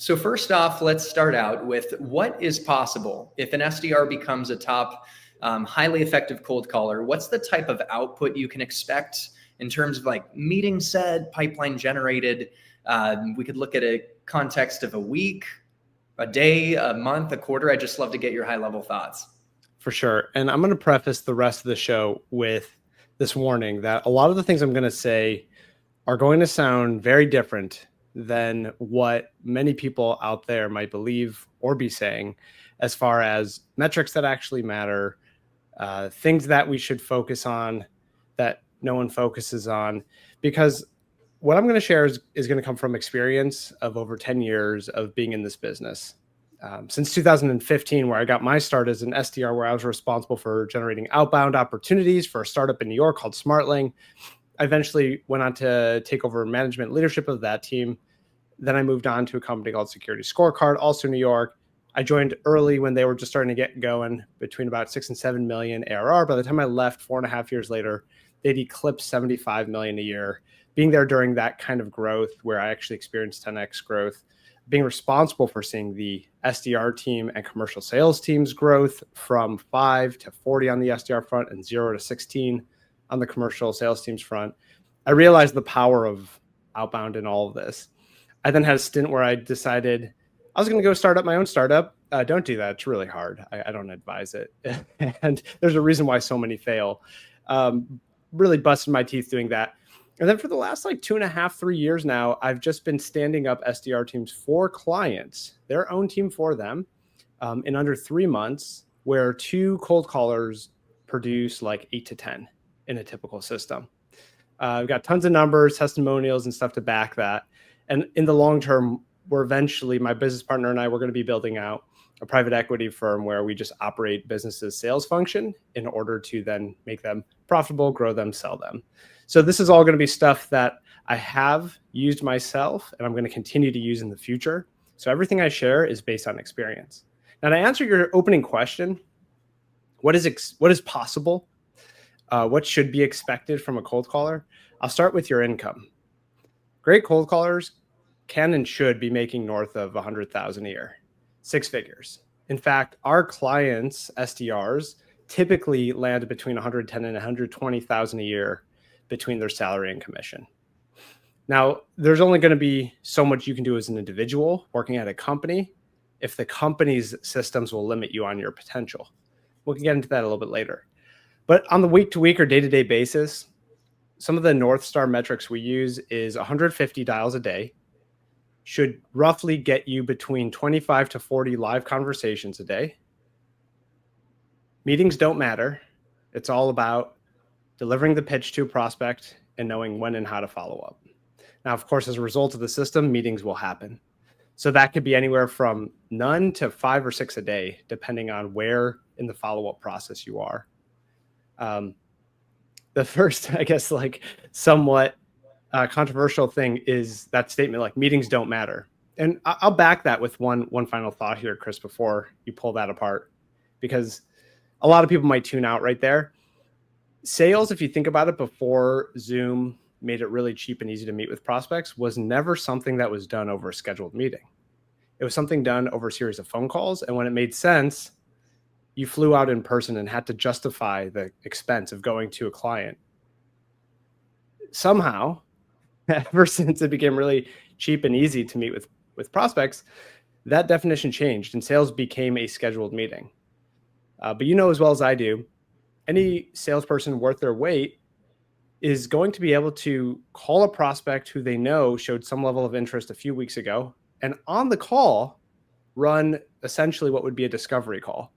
So first off, let's start out with what is possible if an SDR becomes a top, highly effective cold caller. What's the type of output you can expect in terms of like meeting set, pipeline generated? We could look at a context of a week, a day, a month, a quarter. I'd just love to get your high level thoughts. For sure. And I'm going to preface the rest of the show with this warning that a lot of the things I'm going to say are going to sound very different than what many people out there might believe or be saying, as far as metrics that actually matter, things that we should focus on that no one focuses on. Because what I'm going to share is going to come from experience of over 10 years of being in this business. Since 2015, where I got my start as an SDR, where I was responsible for generating outbound opportunities for a startup in New York called Smartling. I eventually went on to take over management leadership of that team. Then I moved on to a company called Security Scorecard, also New York. I joined early when they were just starting to get going, between about 6 and 7 million ARR. By the time I left 4.5 years later, they'd eclipsed 75 million a year. Being there during that kind of growth, where I actually experienced 10x growth, being responsible for seeing the SDR team and commercial sales teams growth from 5 to 40 on the SDR front and 0 to 16 on the commercial sales team's front, I realized the power of outbound in all of this. I then had a stint where I decided I was going to go start up my own startup. Don't do that. It's really hard. I don't advise it. And there's a reason why so many fail. Really busted my teeth doing that. And then for the last like 2.5, 3 years now, I've just been standing up SDR teams for clients, their own team for them, in under 3 months, where 2 cold callers produce like 8 to 10 in a typical system. We've got tons of numbers, testimonials, and stuff to back that. And in the long term, we're eventually, my business partner and I, we're going to be building out a private equity firm where we just operate businesses' sales function in order to then make them profitable, grow them, sell them. So this is all going to be stuff that I have used myself and I'm going to continue to use in the future. So everything I share is based on experience. Now, to answer your opening question, what is possible? What should be expected from a cold caller? I'll start with your income. Great cold callers can and should be making north of 100,000 a year, 6 figures. In fact, our clients, SDRs, typically land between 110 and 120,000 a year between their salary and commission. Now, there's only going to be so much you can do as an individual working at a company if the company's systems will limit you on your potential. We'll get into that a little bit later. But on the week-to-week or day-to-day basis, some of the North Star metrics we use is 150 dials a day, should roughly get you between 25 to 40 live conversations a day. Meetings don't matter. It's all about delivering the pitch to a prospect and knowing when and how to follow up. Now, of course, as a result of the system, meetings will happen. So that could be anywhere from none to 5 or 6 a day, depending on where in the follow-up process you are. The first, I guess, like somewhat controversial thing is that statement, like meetings don't matter. And I'll back that with one final thought here, Chris, before you pull that apart, because a lot of people might tune out right there. Sales, if you think about it, before Zoom made it really cheap and easy to meet with prospects, was never something that was done over a scheduled meeting. It was something done over a series of phone calls. And when it made sense, you flew out in person and had to justify the expense of going to a client. Somehow, ever since it became really cheap and easy to meet with prospects, that definition changed and sales became a scheduled meeting. But you know as well as I do, any salesperson worth their weight is going to be able to call a prospect who they know showed some level of interest a few weeks ago, and on the call, run essentially what would be a discovery call,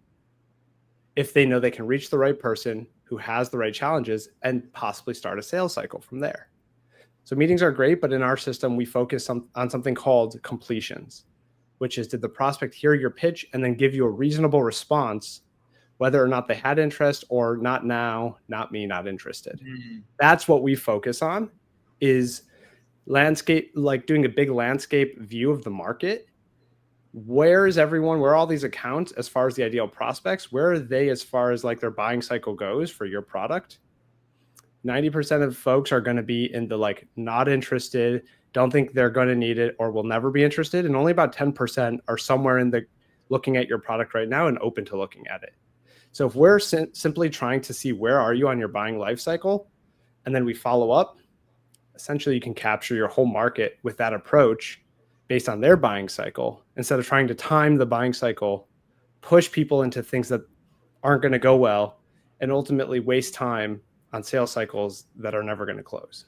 if they know they can reach the right person who has the right challenges and possibly start a sales cycle from there. So meetings are great, but in our system, we focus on something called completions, which is, did the prospect hear your pitch and then give you a reasonable response, whether or not they had interest or not now, not me, not interested. Mm-hmm. That's what we focus on, is landscape, like doing a big landscape view of the market. Where is everyone? Where are all these accounts as far as the ideal prospects? Where are they as far as like their buying cycle goes for your product? 90% of folks are going to be in the like not interested, don't think they're going to need it or will never be interested. And only about 10% are somewhere in the looking at your product right now and open to looking at it. So if we're simply trying to see where are you on your buying life cycle, and then we follow up, essentially you can capture your whole market with that approach based on their buying cycle, instead of trying to time the buying cycle, push people into things that aren't going to go well, and ultimately waste time on sales cycles that are never going to close.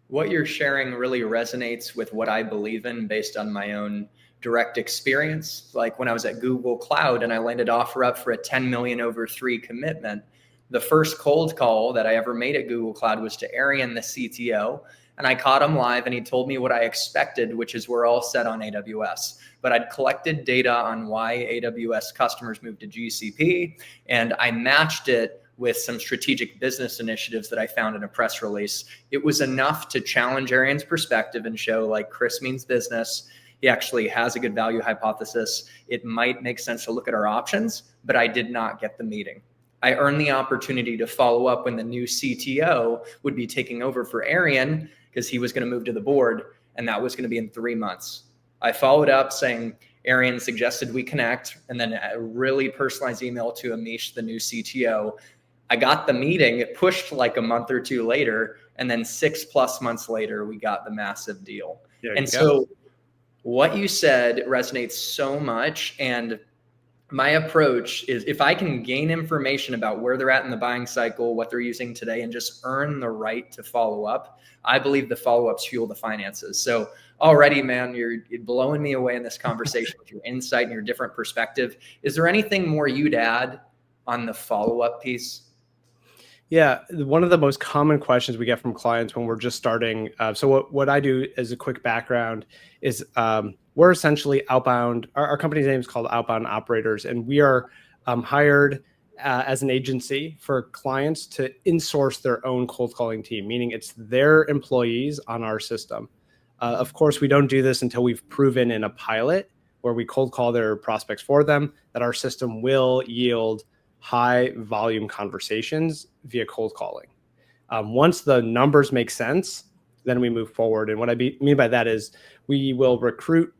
What you're sharing really resonates with what I believe in based on my own direct experience. Like when I was at Google Cloud and I landed OfferUp for a 10 million over 3 commitment, the first cold call that I ever made at Google Cloud was to Arian, the CTO. And I caught him live and he told me what I expected, which is we're all set on AWS. But I'd collected data on why AWS customers moved to GCP, and I matched it with some strategic business initiatives that I found in a press release. It was enough to challenge Arian's perspective and show like Chris means business. He actually has a good value hypothesis. It might make sense to look at our options, but I did not get the meeting. I earned the opportunity to follow up when the new CTO would be taking over for Arian because he was going to move to the board, and that was going to be in 3 months. I followed up saying, Arian suggested we connect, and then a really personalized email to Amish, the new CTO. I got the meeting. It pushed like a month or two later, and then 6+ months later, we got the massive deal. And so what you said resonates so much. And my approach is if I can gain information about where they're at in the buying cycle, what they're using today, and just earn the right to follow up, I believe the follow-ups fuel the finances. So already, man, you're blowing me away in this conversation with your insight and your different perspective. Is there anything more you'd add on the follow-up piece? Yeah, one of the most common questions we get from clients when we're just starting. So what I do as a quick background is we're essentially outbound. Our company's name is called Outbound Operators, and we are hired as an agency for clients to insource their own cold calling team, meaning it's their employees on our system. Of course, we don't do this until we've proven in a pilot where we cold call their prospects for them that our system will yield high volume conversations via cold calling. Once the numbers make sense, then we move forward. And what I mean by that is we will recruit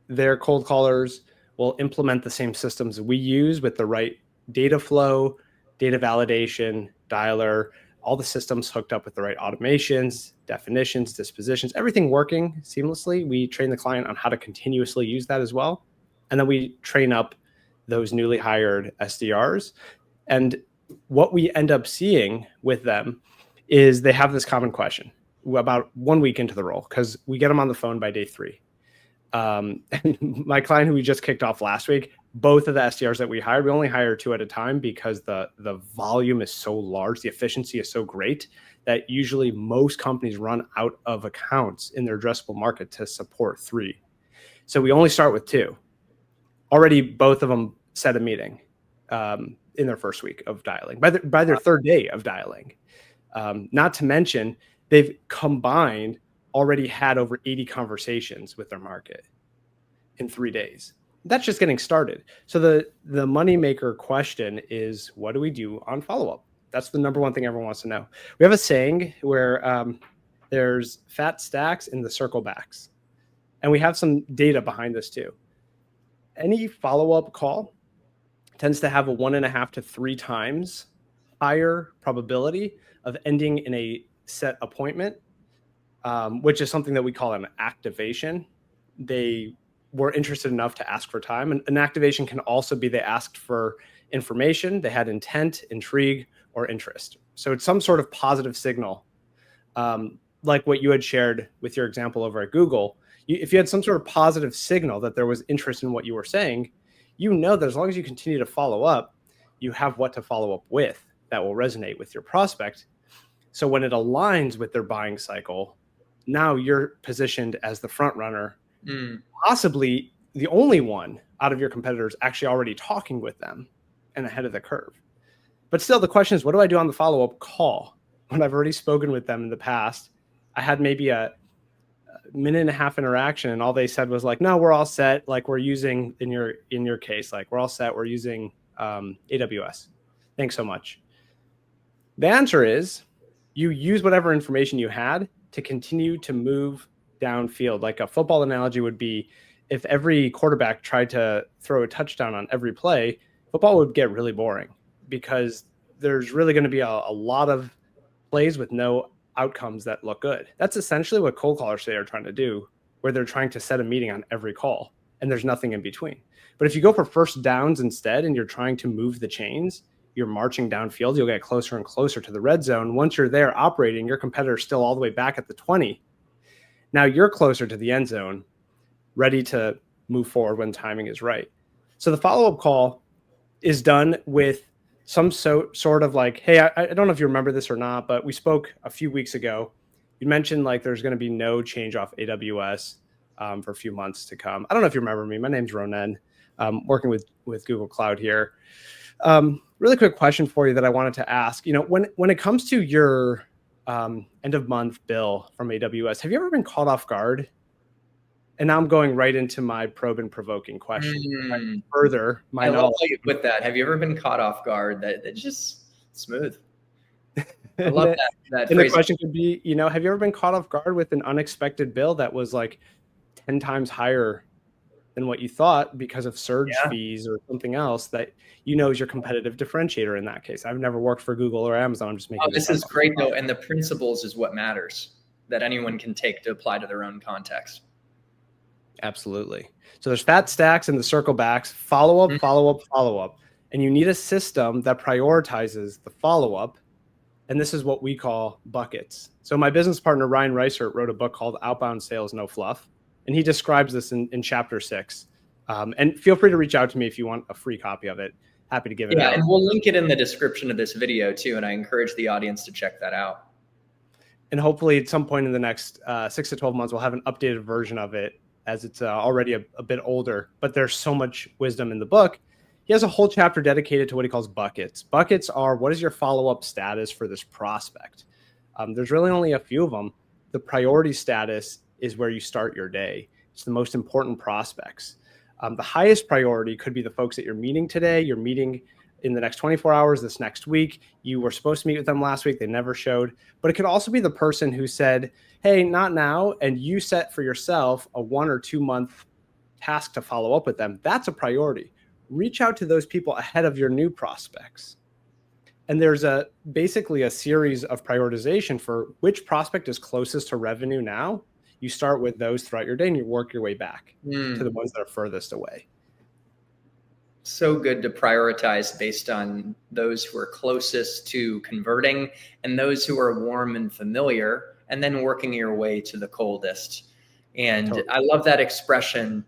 their cold callers, we'll implement the same systems we use with the right data flow, data validation, dialer, all the systems hooked up with the right automations, definitions, dispositions, everything working seamlessly. We train the client on how to continuously use that as well. And then we train up those newly hired SDRs. And what we end up seeing with them is they have this common question about 1 week into the role, because we get them on the phone by day 3. And my client who we just kicked off last week, both of the SDRs that we hired, we only hire 2 at a time because the volume is so large, the efficiency is so great that usually most companies run out of accounts in their addressable market to support 3. So we only start with 2. Already both of them set a meeting in their first week of dialing, by their third day of dialing. Not to mention, they've combined already had over 80 conversations with their market in 3 days. That's just getting started. So the moneymaker question is, what do we do on follow-up? That's the number one thing everyone wants to know. We have a saying where there's fat stacks in the circle backs. And we have some data behind this too. Any follow-up call tends to have a 1.5 to 3 times higher probability of ending in a set appointment, which is something that we call an activation. They were interested enough to ask for time. And an activation can also be they asked for information, they had intent, intrigue, or interest. So it's some sort of positive signal, like what you had shared with your example over at Google. If you had some sort of positive signal that there was interest in what you were saying, you know that as long as you continue to follow up, you have what to follow up with that will resonate with your prospect. So when it aligns with their buying cycle, now you're positioned as the front runner, possibly the only one out of your competitors actually already talking with them and ahead of the curve. But still, the question is, what do I do on the follow-up call? When I've already spoken with them in the past, I had maybe a 1.5 minute interaction, and all they said was like, no, we're all set. Like, we're using, in your case, like, we're all set. We're using AWS. Thanks so much. The answer is you use whatever information you had to continue to move downfield. Like a football analogy would be if every quarterback tried to throw a touchdown on every play, football would get really boring because there's really going to be a lot of plays with no outcomes that look good. That's essentially what cold callers today are trying to do, where they're trying to set a meeting on every call and there's nothing in between. But if you go for first downs instead and you're trying to move the chains, you're marching downfield, you'll get closer and closer to the red zone. Once you're there operating, your competitor's still all the way back at the 20. Now you're closer to the end zone, ready to move forward when timing is right. So the follow-up call is done with some sort of like, hey, I don't know if you remember this or not, but we spoke a few weeks ago. You mentioned like there's going to be no change off AWS for a few months to come. I don't know if you remember me. My name's Ronen. Working with Google Cloud here. Really quick question for you that I wanted to ask. You know, when it comes to your end of month bill from AWS, have you ever been caught off guard? And now I'm going right into my probe and provoking question. Further, my knowledge. I love how you put that. Have you ever been caught off guard? That's just smooth. I love that And phrase. the question could be, you know, have you ever been caught off guard with an unexpected bill that was like 10 times higher than what you thought because of surge fees or something else that you know is your competitive differentiator in that case? I've never worked for Google or Amazon. I'm just making this is great though, and the principles is what matters that anyone can take to apply to their own context. Absolutely. So there's fat stacks and the circle backs, follow-up, follow-up, follow-up. And you need a system that prioritizes the follow-up. And this is what we call buckets. So my business partner, Ryan Reisert, wrote a book called Outbound Sales, No Fluff. And he describes this in chapter 6. And feel free to reach out to me if you want a free copy of it. Happy to give it out. Yeah, and we'll link it in the description of this video too. And I encourage the audience to check that out. And hopefully at some point in the next 6 to 12 months, we'll have an updated version of it, as it's already a bit older, but there's so much wisdom in the book. He has a whole chapter dedicated to what he calls buckets. Buckets are, what is your follow-up status for this prospect? There's really only a few of them. The priority status is where you start your day. It's the most important prospects. The highest priority could be the folks that you're meeting today. You're meeting in the next 24 hours, this next week. You were supposed to meet with them last week. They never showed. But it could also be the person who said, hey, not now. And you set for yourself a 1 or 2 month task to follow up with them. That's a priority. Reach out to those people ahead of your new prospects. And there's basically a series of prioritization for which prospect is closest to revenue now. You start with those throughout your day and you work your way back to the ones that are furthest away. So good to prioritize based on those who are closest to converting and those who are warm and familiar, and then working your way to the coldest. And totally. I love that expression.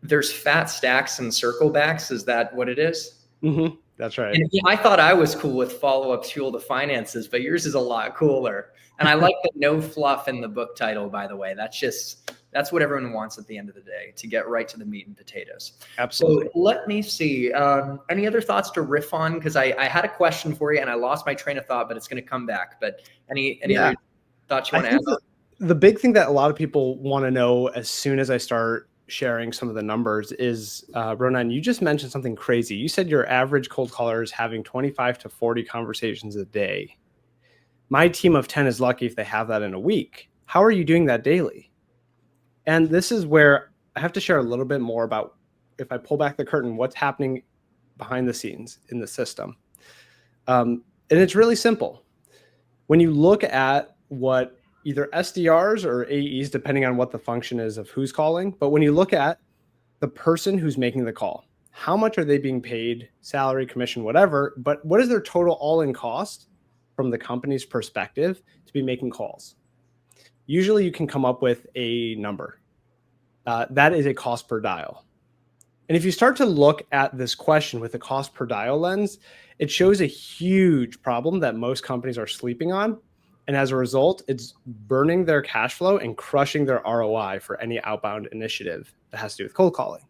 There's fat stacks and circle backs. Is that what it is? Mm-hmm. That's right. And I thought I was cool with follow-up fuel to finances, but yours is a lot cooler. And I like the no fluff in the book title, by the way. That's what everyone wants at the end of the day, to get right to the meat and potatoes. Absolutely. So let me see. Any other thoughts to riff on? Because I had a question for you and I lost my train of thought, but it's going to come back. But any other thoughts you want to add? The big thing that a lot of people want to know as soon as I start sharing some of the numbers is, Ronan, you just mentioned something crazy. You said your average cold caller is having 25 to 40 conversations a day. My team of 10 is lucky if they have that in a week. How are you doing that daily? And this is where I have to share a little bit more about, if I pull back the curtain, what's happening behind the scenes in the system. And it's really simple. When you look at what either SDRs or AEs, depending on what the function is of who's calling, but when you look at the person who's making the call, how much are they being paid, salary, commission, whatever, but what is their total all-in cost from the company's perspective to be making calls? Usually you can come up with a number. That is a cost per dial. And if you start to look at this question with the cost per dial lens, it shows a huge problem that most companies are sleeping on. And as a result, it's burning their cash flow and crushing their ROI for any outbound initiative that has to do with cold calling.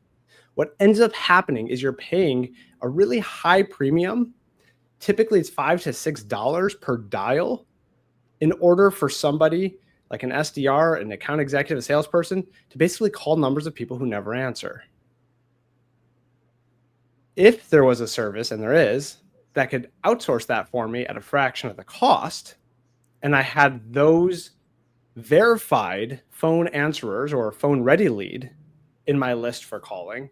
What ends up happening is you're paying a really high premium. Typically, it's $5 to $6 per dial in order for somebody like an SDR, an account executive, a salesperson, to basically call numbers of people who never answer. If there was a service, and there is, that could outsource that for me at a fraction of the cost, and I had those verified phone answerers or phone ready lead in my list for calling,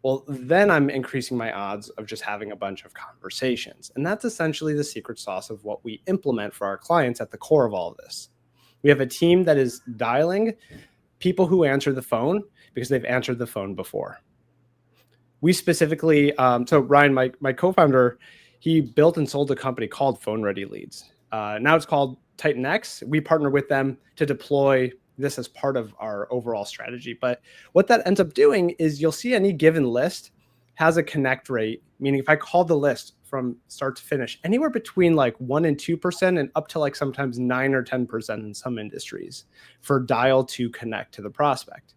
well, then I'm increasing my odds of just having a bunch of conversations. And that's essentially the secret sauce of what we implement for our clients at the core of all of this. We have a team that is dialing people who answer the phone because they've answered the phone before. We specifically, so Ryan, my co-founder, he built and sold a company called Phone Ready Leads. Now it's called Titan X. We partner with them to deploy this as part of our overall strategy. But what that ends up doing is you'll see any given list has a connect rate, meaning if I call the list from start to finish, anywhere between like 1% and 2% and up to like sometimes 9 or 10% in some industries for dial to connect to the prospect.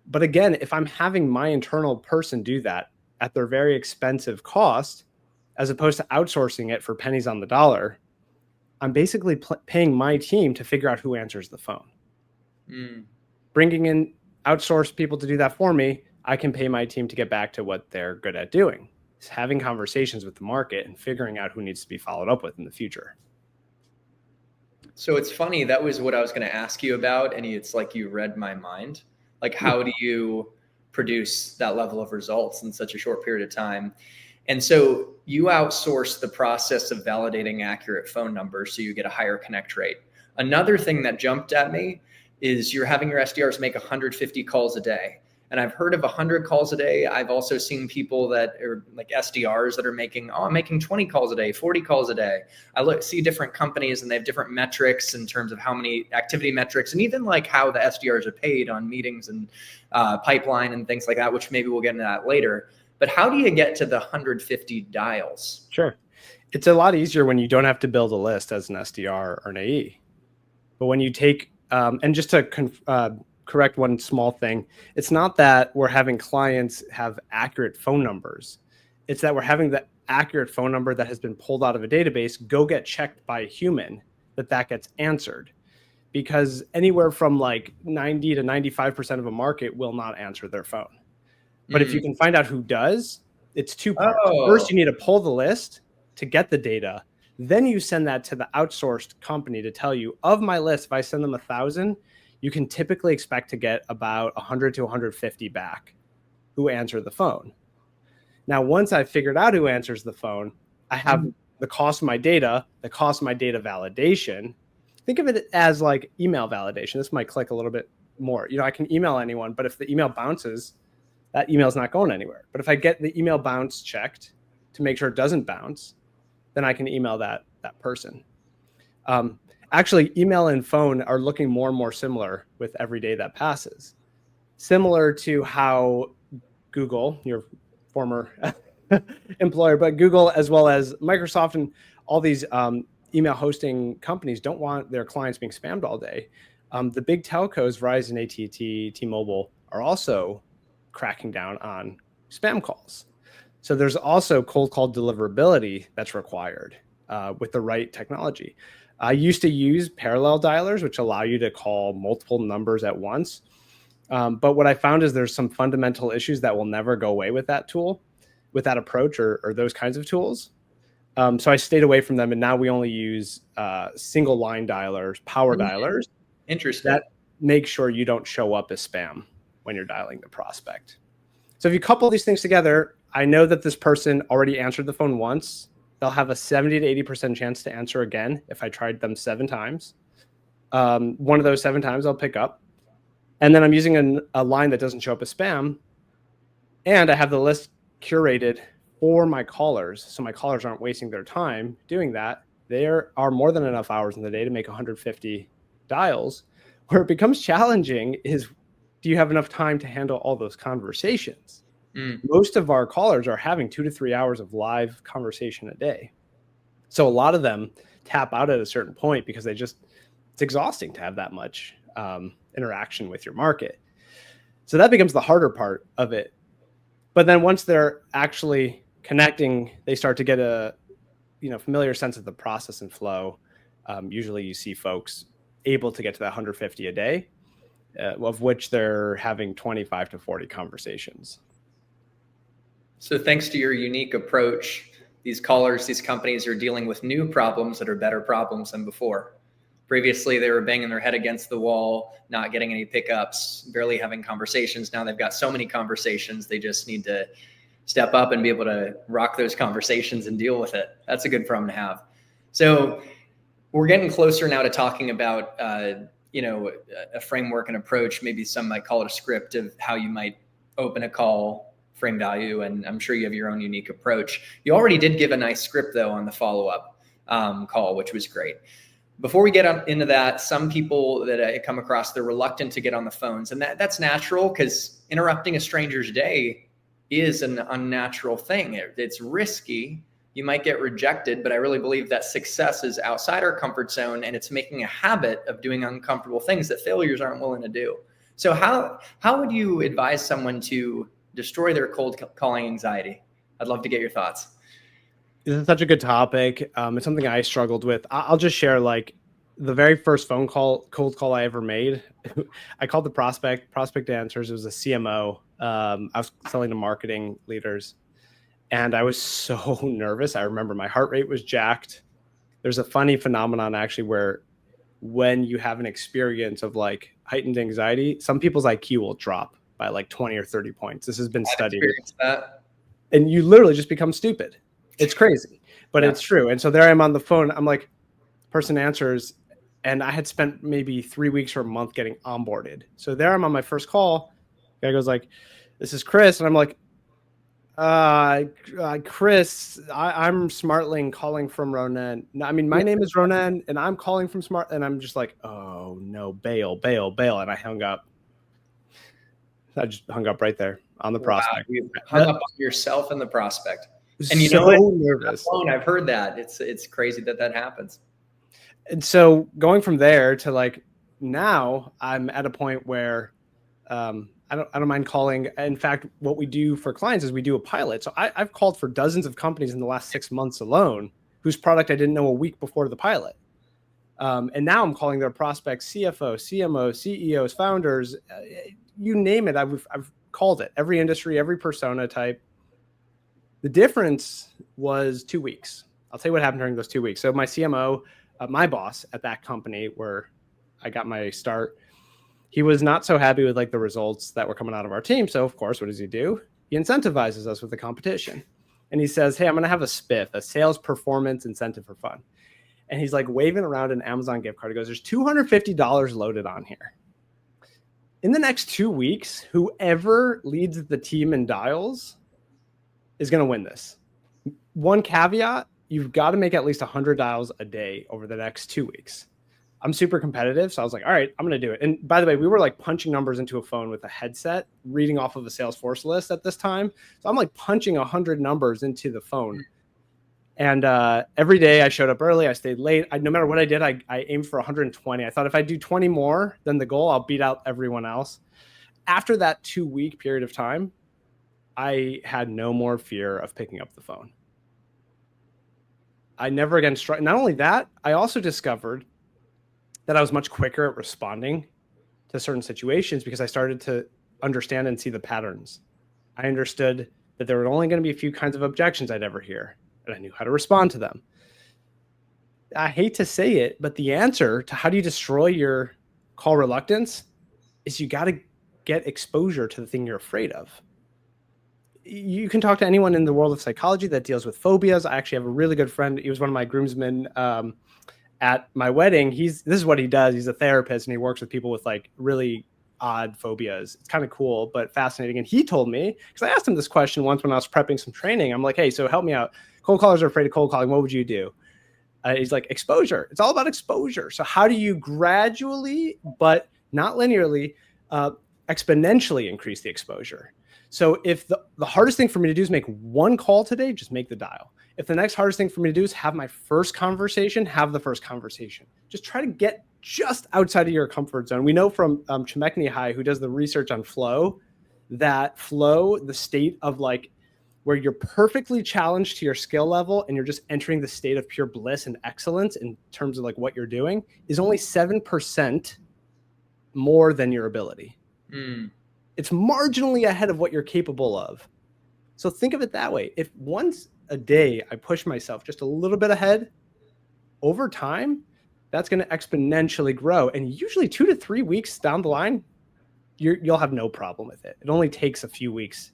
But again, if I'm having my internal person do that at their very expensive cost, as opposed to outsourcing it for pennies on the dollar, I'm basically paying my team to figure out who answers the phone. Bringing in outsourced people to do that for me, I can pay my team to get back to what they're good at doing. It's having conversations with the market and figuring out who needs to be followed up with in the future. So it's funny, that was what I was going to ask you about. And it's like you read my mind. Like, how do you produce that level of results in such a short period of time? And so you outsource the process of validating accurate phone numbers so you get a higher connect rate. Another thing that jumped at me is you're having your SDRs make 150 calls a day. And I've heard of 100 calls a day. I've also seen people that are like SDRs that are making, I'm making 20 calls a day, 40 calls a day. I see different companies and they have different metrics in terms of how many activity metrics and even like how the SDRs are paid on meetings and pipeline and things like that, which maybe we'll get into that later. But how do you get to the 150 dials? Sure. It's a lot easier when you don't have to build a list as an SDR or an AE. But when you take, and just to correct one small thing, it's not that we're having clients have accurate phone numbers. It's that we're having the accurate phone number that has been pulled out of a database go get checked by a human, that gets answered. Because anywhere from like 90 to 95% of a market will not answer their phone. But if you can find out who does, it's two parts. First, you need to pull the list to get the data. Then you send that to the outsourced company to tell you, of my list, if I send them 1,000, you can typically expect to get about 100 to 150 back who answer the phone. Now, once I've figured out who answers the phone, I have the cost of my data, the cost of my data validation. Think of it as like email validation. This might click a little bit more. You know, I can email anyone, but if the email bounces, that email is not going anywhere. But if I get the email bounce checked to make sure it doesn't bounce, then I can email that person. Actually, email and phone are looking more and more similar with every day that passes. Similar to how Google, your former employer, but Google as well as Microsoft and all these email hosting companies don't want their clients being spammed all day. The big telcos, Verizon, AT&T, T-Mobile, are also cracking down on spam calls. So there's also cold call deliverability that's required with the right technology. I used to use parallel dialers, which allow you to call multiple numbers at once. But what I found is there's some fundamental issues that will never go away with that tool, with that approach or those kinds of tools. So I stayed away from them. And now we only use single line dialers, power dialers. Interesting. That make sure you don't show up as spam when you're dialing the prospect. So if you couple these things together, I know that this person already answered the phone once. They'll have a 70 to 80% chance to answer again if I tried them 7 times. One of those 7 times I'll pick up. And then I'm using a line that doesn't show up as spam. And I have the list curated for my callers. So my callers aren't wasting their time doing that. There are more than enough hours in the day to make 150 dials. Where it becomes challenging is, do you have enough time to handle all those conversations? Most of our callers are having 2 to 3 hours of live conversation a day. So a lot of them tap out at a certain point because it's exhausting to have that much interaction with your market. So that becomes the harder part of it. But then once they're actually connecting, they start to get a familiar sense of the process and flow. Usually you see folks able to get to that 150 a day, of which they're having 25 to 40 conversations. So thanks to your unique approach, these callers, these companies are dealing with new problems that are better problems than before. Previously, they were banging their head against the wall, not getting any pickups, barely having conversations. Now they've got so many conversations, they just need to step up and be able to rock those conversations and deal with it. That's a good problem to have. So we're getting closer now to talking about, a framework and approach. Maybe some might call it a script of how you might open a call, frame value, and I'm sure you have your own unique approach. You already did give a nice script though on the follow-up call, which was great. Before we get up into that, some people that I come across, they're reluctant to get on the phones, and that's natural because interrupting a stranger's day is an unnatural thing. It's risky. You might get rejected, but I really believe that success is outside our comfort zone, and it's making a habit of doing uncomfortable things that failures aren't willing to do. So how would you advise someone to destroy their cold calling anxiety? I'd love to get your thoughts. This is such a good topic. It's something I struggled with. I'll just share like the very first cold call I ever made. I called the prospect answers. It was a CMO. I was selling to marketing leaders, and I was so nervous. I remember my heart rate was jacked. There's a funny phenomenon actually where when you have an experience of like heightened anxiety, some people's IQ will drop by like 20 or 30 points. This has been studied. I've experienced that. And you literally just become stupid. It's crazy, but Yeah. It's true. And so there I am on the phone. I'm like, person answers, and I had spent maybe 3 weeks or a month getting onboarded. So there I'm on my first call. Guy goes like, "This is Chris," and I'm like, Chris, I'm Smartling calling from Ronan. No, I mean, my name is Ronan, and I'm calling from Smart." And I'm just like, "Oh no, bail," and I hung up. I just hung up right there on the prospect. You hung up on yourself and the prospect. And you so know what? Nervous. I've heard that. It's crazy that happens. And so going from there to like now, I'm at a point where I don't mind calling. In fact, what we do for clients is we do a pilot. So I've called for dozens of companies in the last 6 months alone whose product I didn't know a week before the pilot. And now I'm calling their prospects CFO, CMO, CEOs, founders, you name it. I've called it. Every industry, every persona type. The difference was 2 weeks. I'll tell you what happened during those 2 weeks. So my CMO, my boss at that company where I got my start, he was not so happy with like the results that were coming out of our team. So of course, what does he do? He incentivizes us with the competition. And he says, "Hey, I'm going to have a SPIF, a sales performance incentive for fun." And he's like waving around an Amazon gift card. He goes, "There's $250 loaded on here. In the next 2 weeks, whoever leads the team in dials is going to win this. One caveat, you've got to make at least 100 dials a day over the next 2 weeks." I'm super competitive. So I was like, all right, I'm going to do it. And by the way, we were like punching numbers into a phone with a headset, reading off of a Salesforce list at this time. So I'm like punching 100 numbers into the phone. And every day I showed up early. I stayed late. No matter what I did, I aimed for 120. I thought if I do 20 more than the goal, I'll beat out everyone else. After that 2 week period of time, I had no more fear of picking up the phone. I never again struck. Not only that, I also discovered that I was much quicker at responding to certain situations because I started to understand and see the patterns. I understood that there were only going to be a few kinds of objections I'd ever hear, and I knew how to respond to them. I hate to say it, but the answer to how do you destroy your call reluctance is you got to get exposure to the thing you're afraid of. You can talk to anyone in the world of psychology that deals with phobias. I actually have a really good friend. He was one of my groomsmen at my wedding. This is what he does. He's a therapist and he works with people with like really odd phobias. It's kind of cool, but fascinating. And he told me, because I asked him this question once when I was prepping some training. I'm like, "Hey, so help me out. Cold callers are afraid of cold calling. What would you do?" He's like, "Exposure. It's all about exposure." So how do you gradually, but not linearly, exponentially increase the exposure? So if the hardest thing for me to do is make one call today, just make the dial. If the next hardest thing for me to do is have my first conversation, have the first conversation. Just try to get just outside of your comfort zone. We know from Chemekny, who does the research on flow, that flow, the state of like where you're perfectly challenged to your skill level and you're just entering the state of pure bliss and excellence in terms of like what you're doing, is only 7% more than your ability. It's marginally ahead of what you're capable of. So think of it that way. If once a day I push myself just a little bit ahead, over time, that's going to exponentially grow. And usually 2 to 3 weeks down the line, you'll have no problem with it. It only takes a few weeks.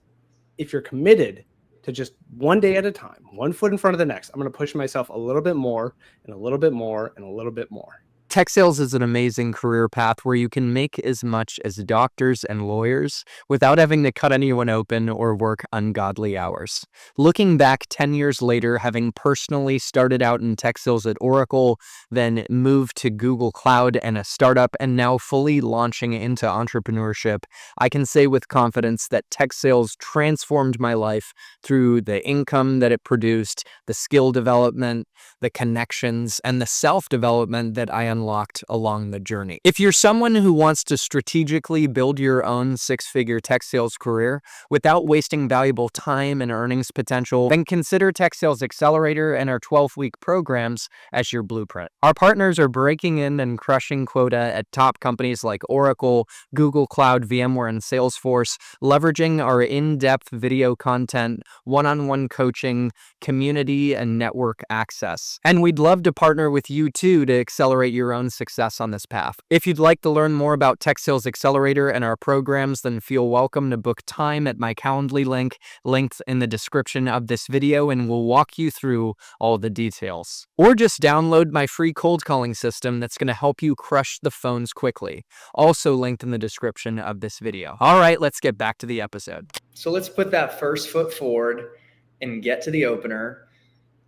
If you're committed to just one day at a time, one foot in front of the next, I'm going to push myself a little bit more and a little bit more and a little bit more. Tech sales is an amazing career path where you can make as much as doctors and lawyers without having to cut anyone open or work ungodly hours. Looking back 10 years later, having personally started out in tech sales at Oracle, then moved to Google Cloud and a startup, and now fully launching into entrepreneurship, I can say with confidence that tech sales transformed my life through the income that it produced, the skill development, the connections, and the self-development that I unlocked along the journey. If you're someone who wants to strategically build your own six-figure tech sales career without wasting valuable time and earnings potential, then consider Tech Sales Accelerator and our 12-week programs as your blueprint. Our partners are breaking in and crushing quota at top companies like Oracle, Google Cloud, VMware, and Salesforce, leveraging our in-depth video content, one-on-one coaching, community, and network access. And we'd love to partner with you too to accelerate your own success on this path. If you'd like to learn more about Tech Sales Accelerator and our programs, then feel welcome to book time at my Calendly link, linked in the description of this video, and we'll walk you through all the details. Or just download my free cold calling system that's going to help you crush the phones quickly, also linked in the description of this video. All right, let's get back to the episode. So let's put that first foot forward and get to the opener.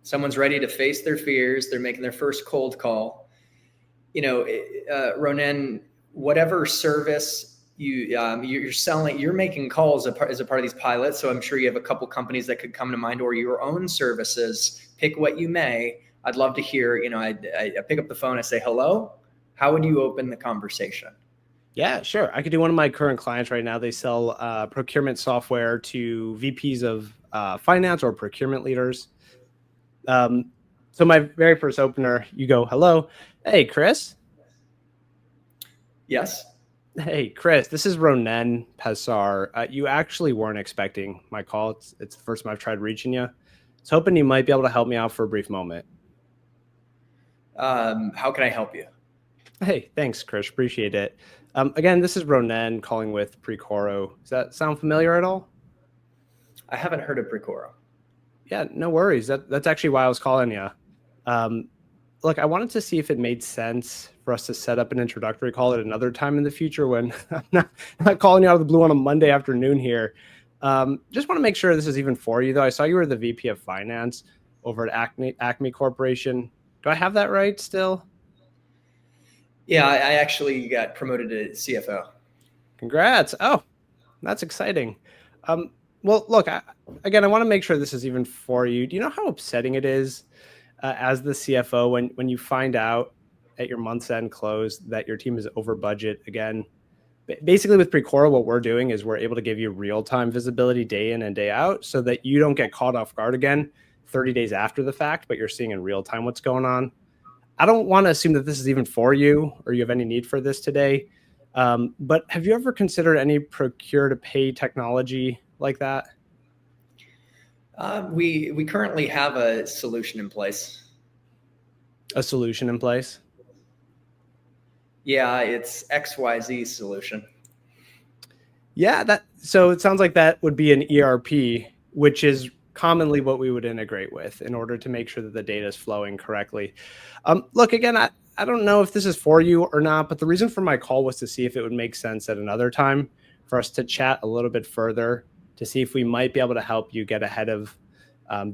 Someone's ready to face their fears. They're making their first cold call. Ronen, whatever service you're selling, you're making calls as a part of these pilots. So I'm sure you have a couple companies that could come to mind, or your own services. Pick what you may. I'd love to hear. I pick up the phone. I say, "Hello. How would you open the conversation?" Yeah, sure. I could do one of my current clients right now. They sell procurement software to VPs of finance or procurement leaders. So my very first opener, you go, "Hello. Hey, Chris." Yes. "Hey, Chris, this is Ronen Pesar. You actually weren't expecting my call. It's the first time I've tried reaching you. I was hoping you might be able to help me out for a brief moment." How can I help you? "Hey, thanks, Chris. Appreciate it. Again, this is Ronen calling with Precoro. Does that sound familiar at all?" I haven't heard of Precoro. "Yeah, no worries. That's actually why I was calling you. Look, I wanted to see if it made sense for us to set up an introductory call at another time in the future when I'm not calling you out of the blue on a Monday afternoon here. Just want to make sure this is even for you, though. I saw you were the VP of Finance over at Acme Corporation. Do I have that right still?" Yeah, I actually got promoted to CFO. "Congrats. Oh, that's exciting. Well, look, I want to make sure this is even for you. Do you know how upsetting it is as the CFO when you find out at your month's end close that your team is over budget again? Basically, with Precora, what we're doing is we're able to give you real-time visibility day in and day out so that you don't get caught off guard again 30 days after the fact, but you're seeing in real time what's going on. I don't want to assume that this is even for you or you have any need for this today. But have you ever considered any procure to pay technology like that?" We currently have a solution in place. "A solution in place?" Yeah, it's XYZ solution. Yeah, so it sounds like that would be an ERP, which is commonly what we would integrate with in order to make sure that the data is flowing correctly. Look, again, I don't know if this is for you or not, but the reason for my call was to see if it would make sense at another time for us to chat a little bit further to see if we might be able to help you get ahead of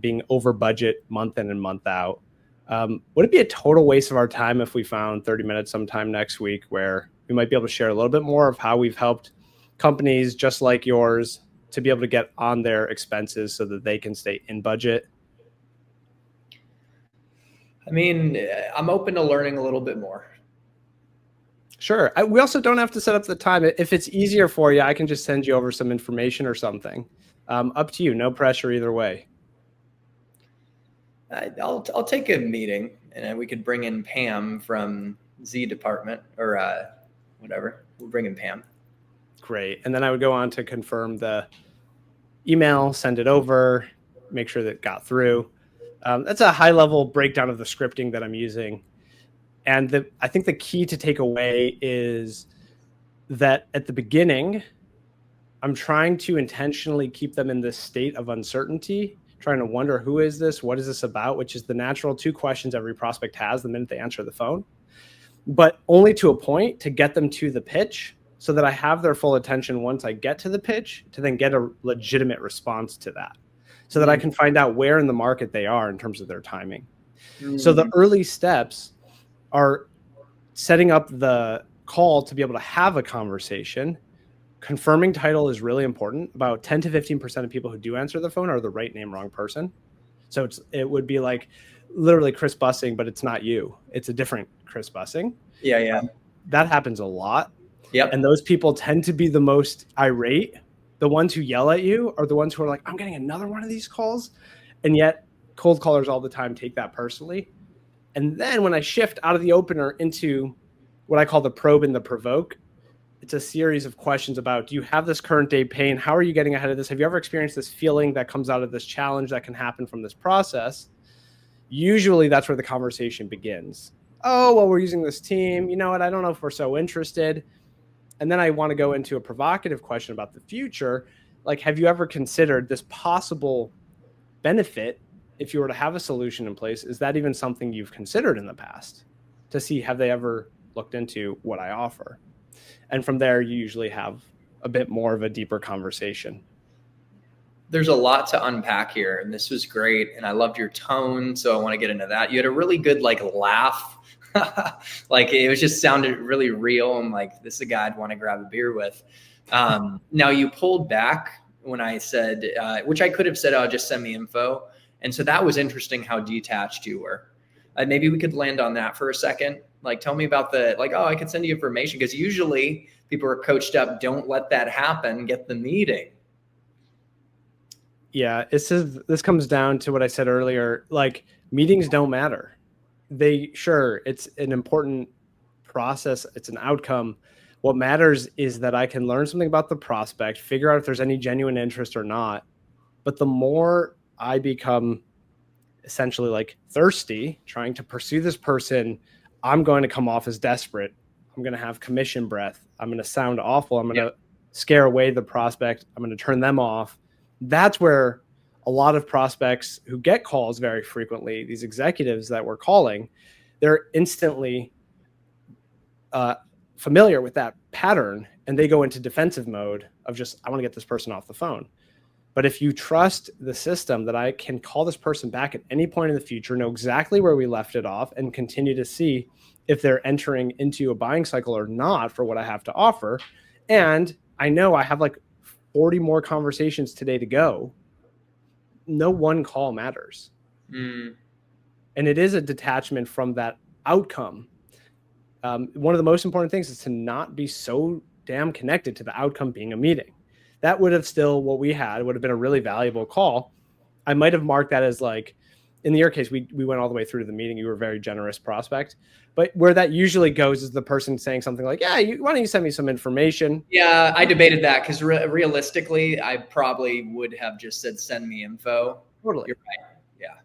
being over budget month in and month out. Would it be a total waste of our time if we found 30 minutes sometime next week where we might be able to share a little bit more of how we've helped companies just like yours to be able to get on their expenses so that they can stay in budget? I mean, I'm open to learning a little bit more. Sure. We also don't have to set up the time. If it's easier for you, I can just send you over some information or something. Up to you. No pressure either way. I'll take a meeting, and we could bring in Pam from Z department or whatever. We'll bring in Pam. Great. And then I would go on to confirm the email, send it over, make sure that it got through. That's a high level breakdown of the scripting that I'm using. And I think the key to take away is that at the beginning, I'm trying to intentionally keep them in this state of uncertainty, trying to wonder, who is this? What is this about? Which is the natural 2 questions every prospect has the minute they answer the phone, but only to a point to get them to the pitch so that I have their full attention once I get to the pitch to then get a legitimate response to that so that I can find out where in the market they are in terms of their timing. So the early steps are setting up the call to be able to have a conversation. Confirming title is really important. About 10 to 15% of people who do answer the phone are the right name, wrong person. So it would be like literally Chris Bussing, but it's not you. It's a different Chris Bussing. Yeah. That happens a lot. Yep. And those people tend to be the most irate. The ones who yell at you are the ones who are like, I'm getting another one of these calls. And yet cold callers all the time take that personally. And then when I shift out of the opener into what I call the probe and the provoke, it's a series of questions about, do you have this current day pain? How are you getting ahead of this? Have you ever experienced this feeling that comes out of this challenge that can happen from this process? Usually that's where the conversation begins. Oh, well, we're using this team. You know what? I don't know if we're so interested. And then I want to go into a provocative question about the future. Like, have you ever considered this possible benefit if you were to have a solution in place? Is that even something you've considered in the past to see, have they ever looked into what I offer? And from there, you usually have a bit more of a deeper conversation. There's a lot to unpack here, and this was great. And I loved your tone, so I want to get into that. You had a really good laugh. Like, it was just sounded really real. I'm like, this is a guy I'd want to grab a beer with. Now you pulled back when I said, which I could have said, oh, just send me info. And so that was interesting how detached you were. Maybe we could land on that for a second. Like, tell me about oh, I could send you information, because usually people are coached up. Don't let that happen. Get the meeting. Yeah, this comes down to what I said earlier. Like, meetings don't matter. It's an important process. It's an outcome. What matters is that I can learn something about the prospect, figure out if there's any genuine interest or not. But the more I become essentially like thirsty, trying to pursue this person, I'm going to come off as desperate. I'm going to have commission breath. I'm going to sound awful. I'm going to scare away the prospect. I'm going to turn them off. That's where a lot of prospects who get calls very frequently, these executives that we're calling, they're instantly familiar with that pattern, and they go into defensive mode of just, I want to get this person off the phone. But if you trust the system that I can call this person back at any point in the future, know exactly where we left it off, and continue to see if they're entering into a buying cycle or not for what I have to offer. And I know I have 40 more conversations today to go. No one call matters. And it is a detachment from that outcome. One of the most important things is to not be so damn connected to the outcome being a meeting. That would have would have been a really valuable call. I might have marked that as in your case, we went all the way through to the meeting. You were a very generous prospect. But where that usually goes is the person saying something like, yeah, why don't you send me some information? Yeah, I debated that, because realistically, I probably would have just said, send me info. Totally. You're right. Yeah.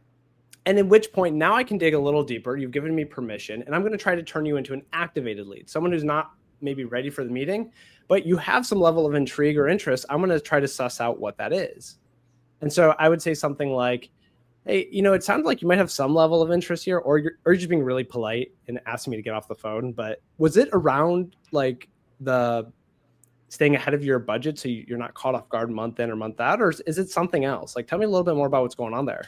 And at which point, now I can dig a little deeper. You've given me permission, and I'm going to try to turn you into an activated lead, someone who's not maybe ready for the meeting, but you have some level of intrigue or interest. I'm going to try to suss out what that is. And so I would say something like, hey, it sounds like you might have some level of interest here, or you're just being really polite and asking me to get off the phone. But was it around the staying ahead of your budget so you're not caught off guard month in or month out, or is it something else? Tell me a little bit more about what's going on there.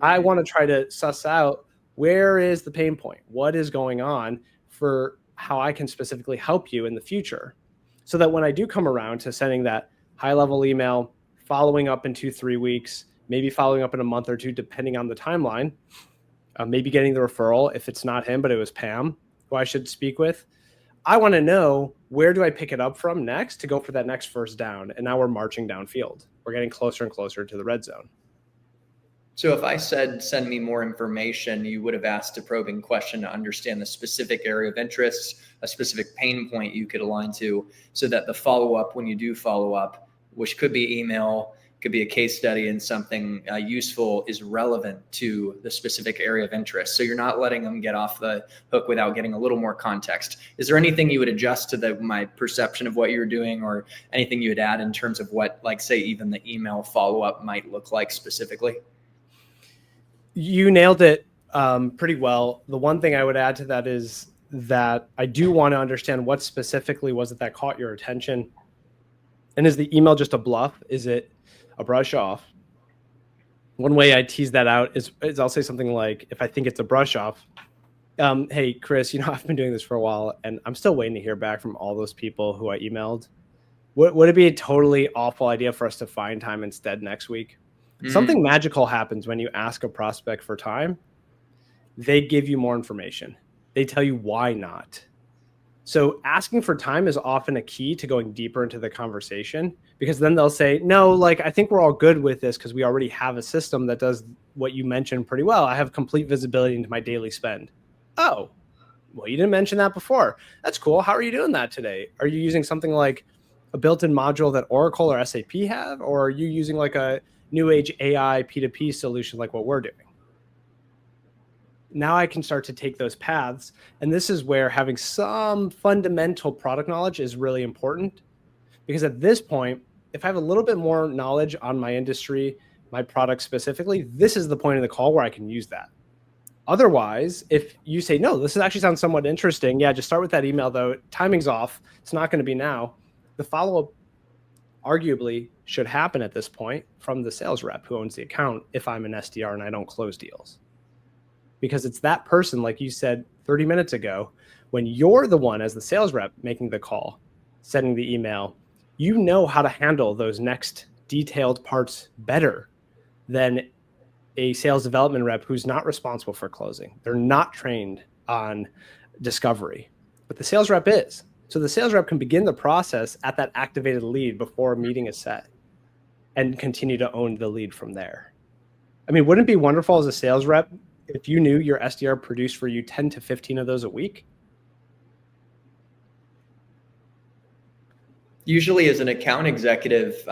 I want to try to suss out, where is the pain point? What is going on, for how I can specifically help you in the future, so that when I do come around to sending that high level email, following up in 2-3 weeks, maybe following up in a month or two, depending on the timeline, maybe getting the referral if it's not him, but it was Pam who I should speak with. I want to know, where do I pick it up from next to go for that next first down? And now we're marching downfield. We're getting closer and closer to the red zone. So if I said, send me more information, you would have asked a probing question to understand the specific area of interest, a specific pain point you could align to, so that the follow-up, when you do follow up, which could be email, could be a case study, and something useful is relevant to the specific area of interest. So you're not letting them get off the hook without getting a little more context. Is there anything you would adjust to my perception of what you're doing, or anything you would add in terms of what, like, say, even the email follow-up might look like specifically? You nailed it pretty well. The one thing I would add to that is that I do want to understand what specifically was it that caught your attention. And is the email just a bluff? Is it a brush off? One way I tease that out is I'll say something like, if I think it's a brush off, hey, Chris, I've been doing this for a while and I'm still waiting to hear back from all those people who I emailed. Would it be a totally awful idea for us to find time instead next week? Something magical happens when you ask a prospect for time. They give you more information. They tell you why not. So asking for time is often a key to going deeper into the conversation, because then they'll say, no, like, I think we're all good with this because we already have a system that does what you mentioned pretty well. I have complete visibility into my daily spend. Oh, well, you didn't mention that before. That's cool. How are you doing that today? Are you using something like a built-in module that Oracle or SAP have, or are you using like a new age AI P2P solution like what we're doing? Now I can start to take those paths. And this is where having some fundamental product knowledge is really important, because at this point, if I have a little bit more knowledge on my industry, my product specifically, this is the point of the call where I can use that. Otherwise, if you say, no, this actually sounds somewhat interesting. Yeah, just start with that email though. Timing's off. It's not going to be now. The follow-up arguably should happen at this point from the sales rep who owns the account if I'm an SDR and I don't close deals. Because it's that person, like you said 30 minutes ago, when you're the one as the sales rep making the call, sending the email, you know how to handle those next detailed parts better than a sales development rep who's not responsible for closing. They're not trained on discovery, but the sales rep is. So the sales rep can begin the process at that activated lead before a meeting is set and continue to own the lead from there. I mean, wouldn't it be wonderful as a sales rep if you knew your SDR produced for you 10 to 15 of those a week? Usually as an account executive,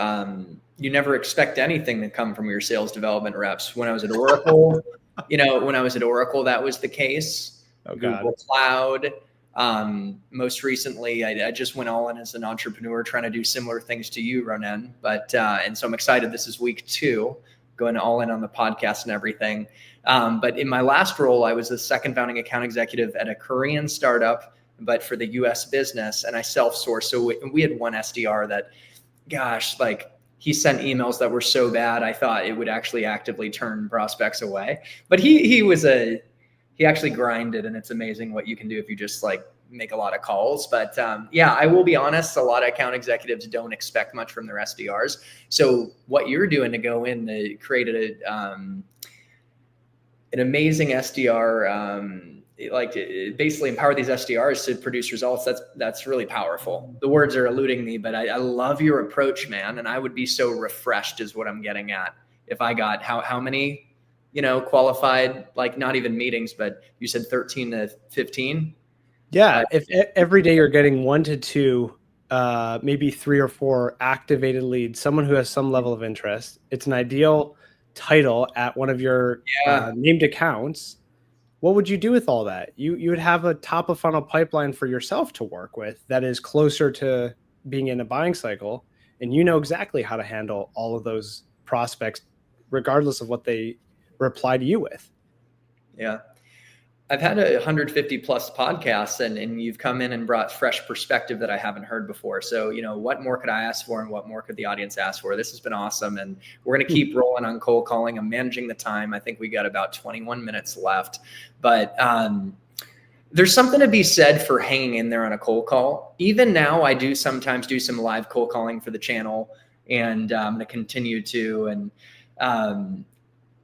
you never expect anything to come from your sales development reps. When I was at Oracle, that was the case. Oh, God. Google Cloud. Most recently, I just went all in as an entrepreneur trying to do similar things to you, Ronen. And so I'm excited. This is week 2, going all in on the podcast and everything. But in my last role, I was the second founding account executive at a Korean startup, but for the US business, and I self-sourced. So we had one SDR that, gosh, like, he sent emails that were so bad, I thought it would actually actively turn prospects away. But he actually grinded, and it's amazing what you can do if you just like make a lot of calls. But yeah, I will be honest, a lot of account executives don't expect much from their SDRs. So what you're doing to go in to create an amazing SDR, basically empower these SDRs to produce results. That's really powerful. The words are eluding me, but I love your approach, man. And I would be so refreshed is what I'm getting at. If I got how many, qualified, like not even meetings, but you said 13 to 15. Yeah. If every day you're getting 1 to 2, maybe 3 or 4 activated leads, someone who has some level of interest, it's an ideal title at one of your named accounts. What would you do with all that? You would have a top of funnel pipeline for yourself to work with that is closer to being in a buying cycle. And you know exactly how to handle all of those prospects, regardless of what they reply to you with. Yeah. I've had 150 plus podcasts and you've come in and brought fresh perspective that I haven't heard before. So, what more could I ask for and what more could the audience ask for? This has been awesome. And we're going to keep rolling on cold calling. I'm managing the time. I think we got about 21 minutes left, but there's something to be said for hanging in there on a cold call. Even now, I do sometimes do some live cold calling for the channel, and I'm going to continue to. And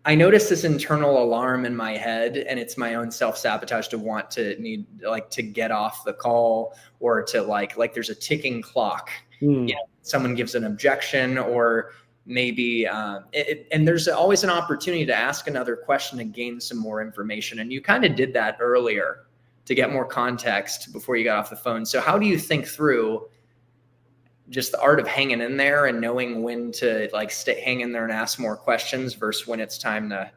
I noticed this internal alarm in my head, and it's my own self-sabotage to get off the call, or to like there's a ticking clock. Someone gives an objection, or maybe, and there's always an opportunity to ask another question and gain some more information. And you kind of did that earlier to get more context before you got off the phone. So how do you think through just the art of hanging in there and knowing when to like hang in there and ask more questions versus when it's time to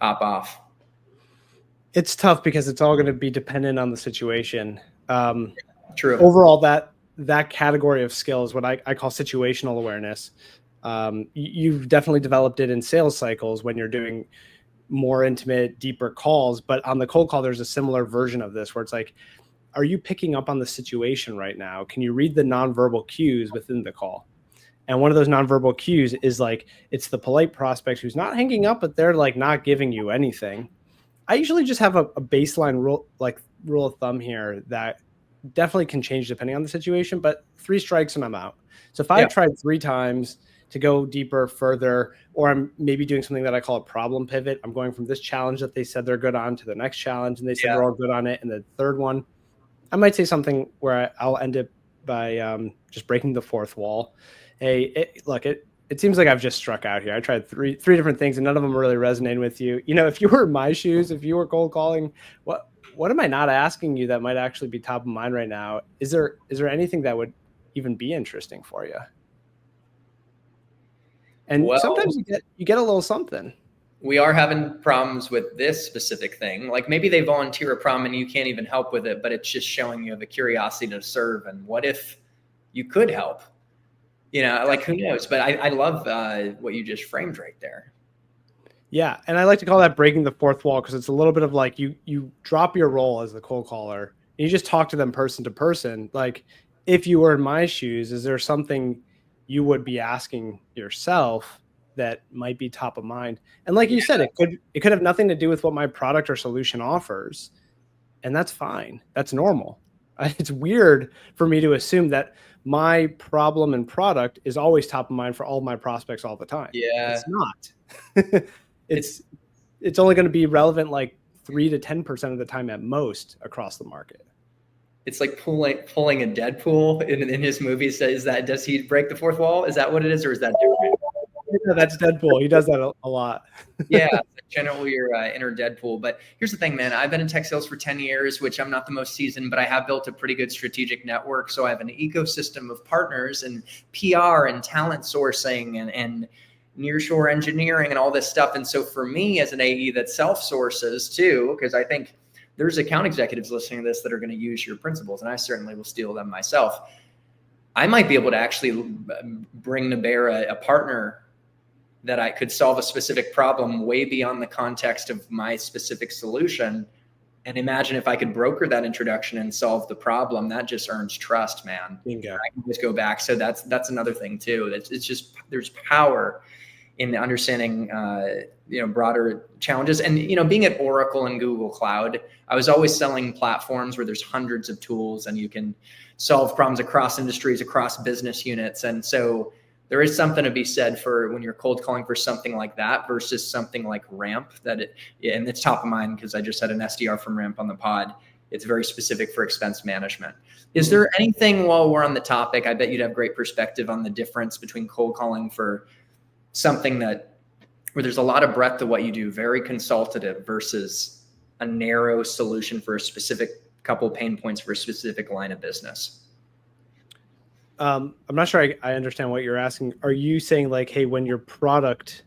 hop off? It's tough because it's all going to be dependent on the situation. True. Overall, that category of skill is what I call situational awareness. You've definitely developed it in sales cycles when you're doing more intimate, deeper calls. But on the cold call, there's a similar version of this where it's like, are you picking up on the situation right now? Can you read the nonverbal cues within the call? And one of those nonverbal cues is like, it's the polite prospect who's not hanging up, but they're like not giving you anything. I usually just have a baseline rule of thumb here that definitely can change depending on the situation, but 3 strikes and I'm out. So if I've tried 3 times to go deeper, further, or I'm maybe doing something that I call a problem pivot, I'm going from this challenge that they said they're good on to the next challenge, and they said they're all good on it, and the third one, I might say something where I'll end it by just breaking the fourth wall. Hey, it seems like I've just struck out here. I tried three different things and none of them really resonated with you. You know, if you were in my shoes, if you were cold calling, what am I not asking you that might actually be top of mind right now? Is there anything that would even be interesting for you? And sometimes you get a little something. We are having problems with this specific thing. Like maybe they volunteer a problem and you can't even help with it, but it's just showing you have a curiosity to serve. And what if you could help? You know, like who knows? But I love what you just framed right there. Yeah, and I like to call that breaking the fourth wall because it's a little bit of like you drop your role as the cold caller and you just talk to them person to person. Like, if you were in my shoes, is there something you would be asking yourself that might be top of mind? And like you said, it could have nothing to do with what my product or solution offers, and that's fine. That's normal. It's weird for me to assume that my problem and product is always top of mind for all of my prospects all the time. Yeah, it's not. It's only going to be relevant like 3 to 10% of the time at most across the market. It's like pulling a Deadpool in his movies. Does he break the fourth wall? Is that what it is, or is that different? Yeah, that's Deadpool. He does that a lot. Yeah, generally your inner Deadpool. But here's the thing, man. I've been in tech sales for 10 years, which I'm not the most seasoned, but I have built a pretty good strategic network. So I have an ecosystem of partners and PR and talent sourcing and nearshore engineering and all this stuff. And so for me as an AE that self-sources too, because I think there's account executives listening to this that are going to use your principles, and I certainly will steal them myself. I might be able to actually bring to bear a partner that I could solve a specific problem way beyond the context of my specific solution. And imagine if I could broker that introduction and solve the problem. That just earns trust, man. Bingo. I can just go back. So that's another thing too. It's just, there's power in understanding, broader challenges. And, being at Oracle and Google Cloud, I was always selling platforms where there's hundreds of tools and you can solve problems across industries, across business units. And so there is something to be said for when you're cold calling for something like that versus something like Ramp and it's top of mind because I just had an SDR from Ramp on the pod. It's very specific for expense management. Is there anything, while we're on the topic, I bet you'd have great perspective on the difference between cold calling for something where there's a lot of breadth to what you do, very consultative, versus a narrow solution for a specific couple pain points for a specific line of business? I'm not sure I understand what you're asking. Are you saying like, hey, when your product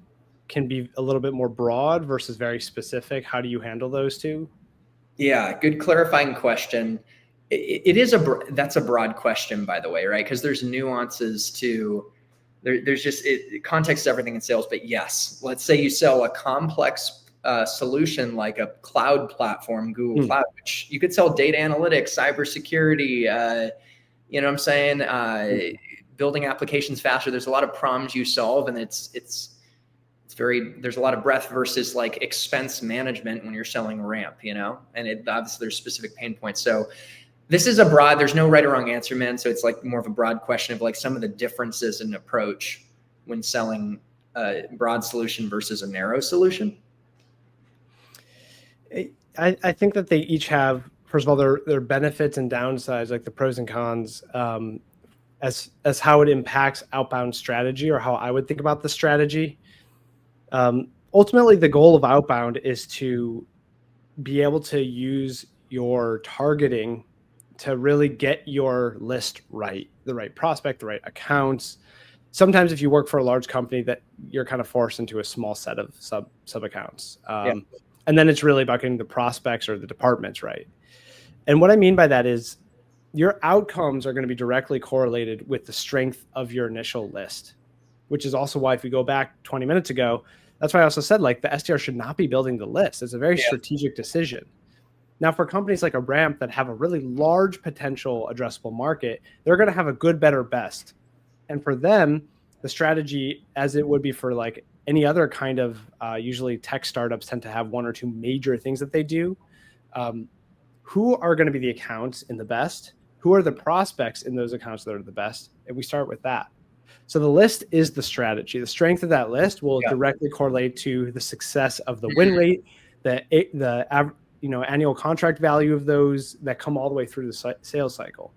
can be a little bit more broad versus very specific, how do you handle those two? Yeah, good clarifying question. That's a broad question, by the way, right? Because there's nuances to there's just context to everything in sales. But yes, let's say you sell a complex solution like a cloud platform, Google Cloud, which you could sell data analytics, cybersecurity, you know what I'm saying? Building applications faster. There's a lot of problems you solve, and there's a lot of breadth versus like expense management when you're selling Ramp, and obviously there's specific pain points. So this is there's no right or wrong answer, man. So it's like more of a broad question of like some of the differences in approach when selling a broad solution versus a narrow solution. I think that they each have, first of all, their benefits and downsides, like the pros and cons, as how it impacts outbound strategy or how I would think about the strategy. Ultimately, the goal of outbound is to be able to use your targeting to really get your list right. the right prospect, the right accounts. Sometimes if you work for a large company, that you're kind of forced into a small set of sub accounts. And then it's really about getting the prospects or the departments right. And what I mean by that is your outcomes are going to be directly correlated with the strength of your initial list, which is also why if you go back 20 minutes ago, that's why I also said like the SDR should not be building the list. It's a very strategic decision. Now, for companies like a Ramp that have a really large potential addressable market, they're going to have a good, better, best. And for them, the strategy, as it would be for like any other kind of usually tech startups tend to have one or two major things that they do. Who are going to be the accounts in the best? Who are the prospects in those accounts that are the best? And we start with that. So the list is the strategy. The strength of that list will directly correlate to the success of the win rate, the annual contract value of those that come all the way through the sales cycle.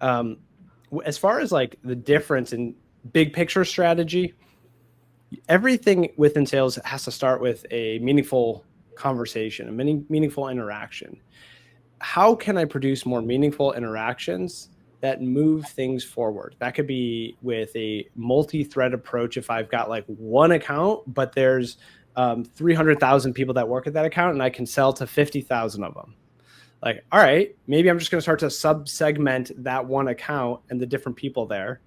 As far as like the difference in big picture strategy, everything within sales has to start with a meaningful conversation, a meaningful interaction. How can I produce more meaningful interactions that move things forward? That could be with a multi-thread approach. If I've got like one account, but there's 300,000 people that work at that account and I can sell to 50,000 of them. Like, all right, maybe I'm just going to start to sub-segment that one account and the different people there.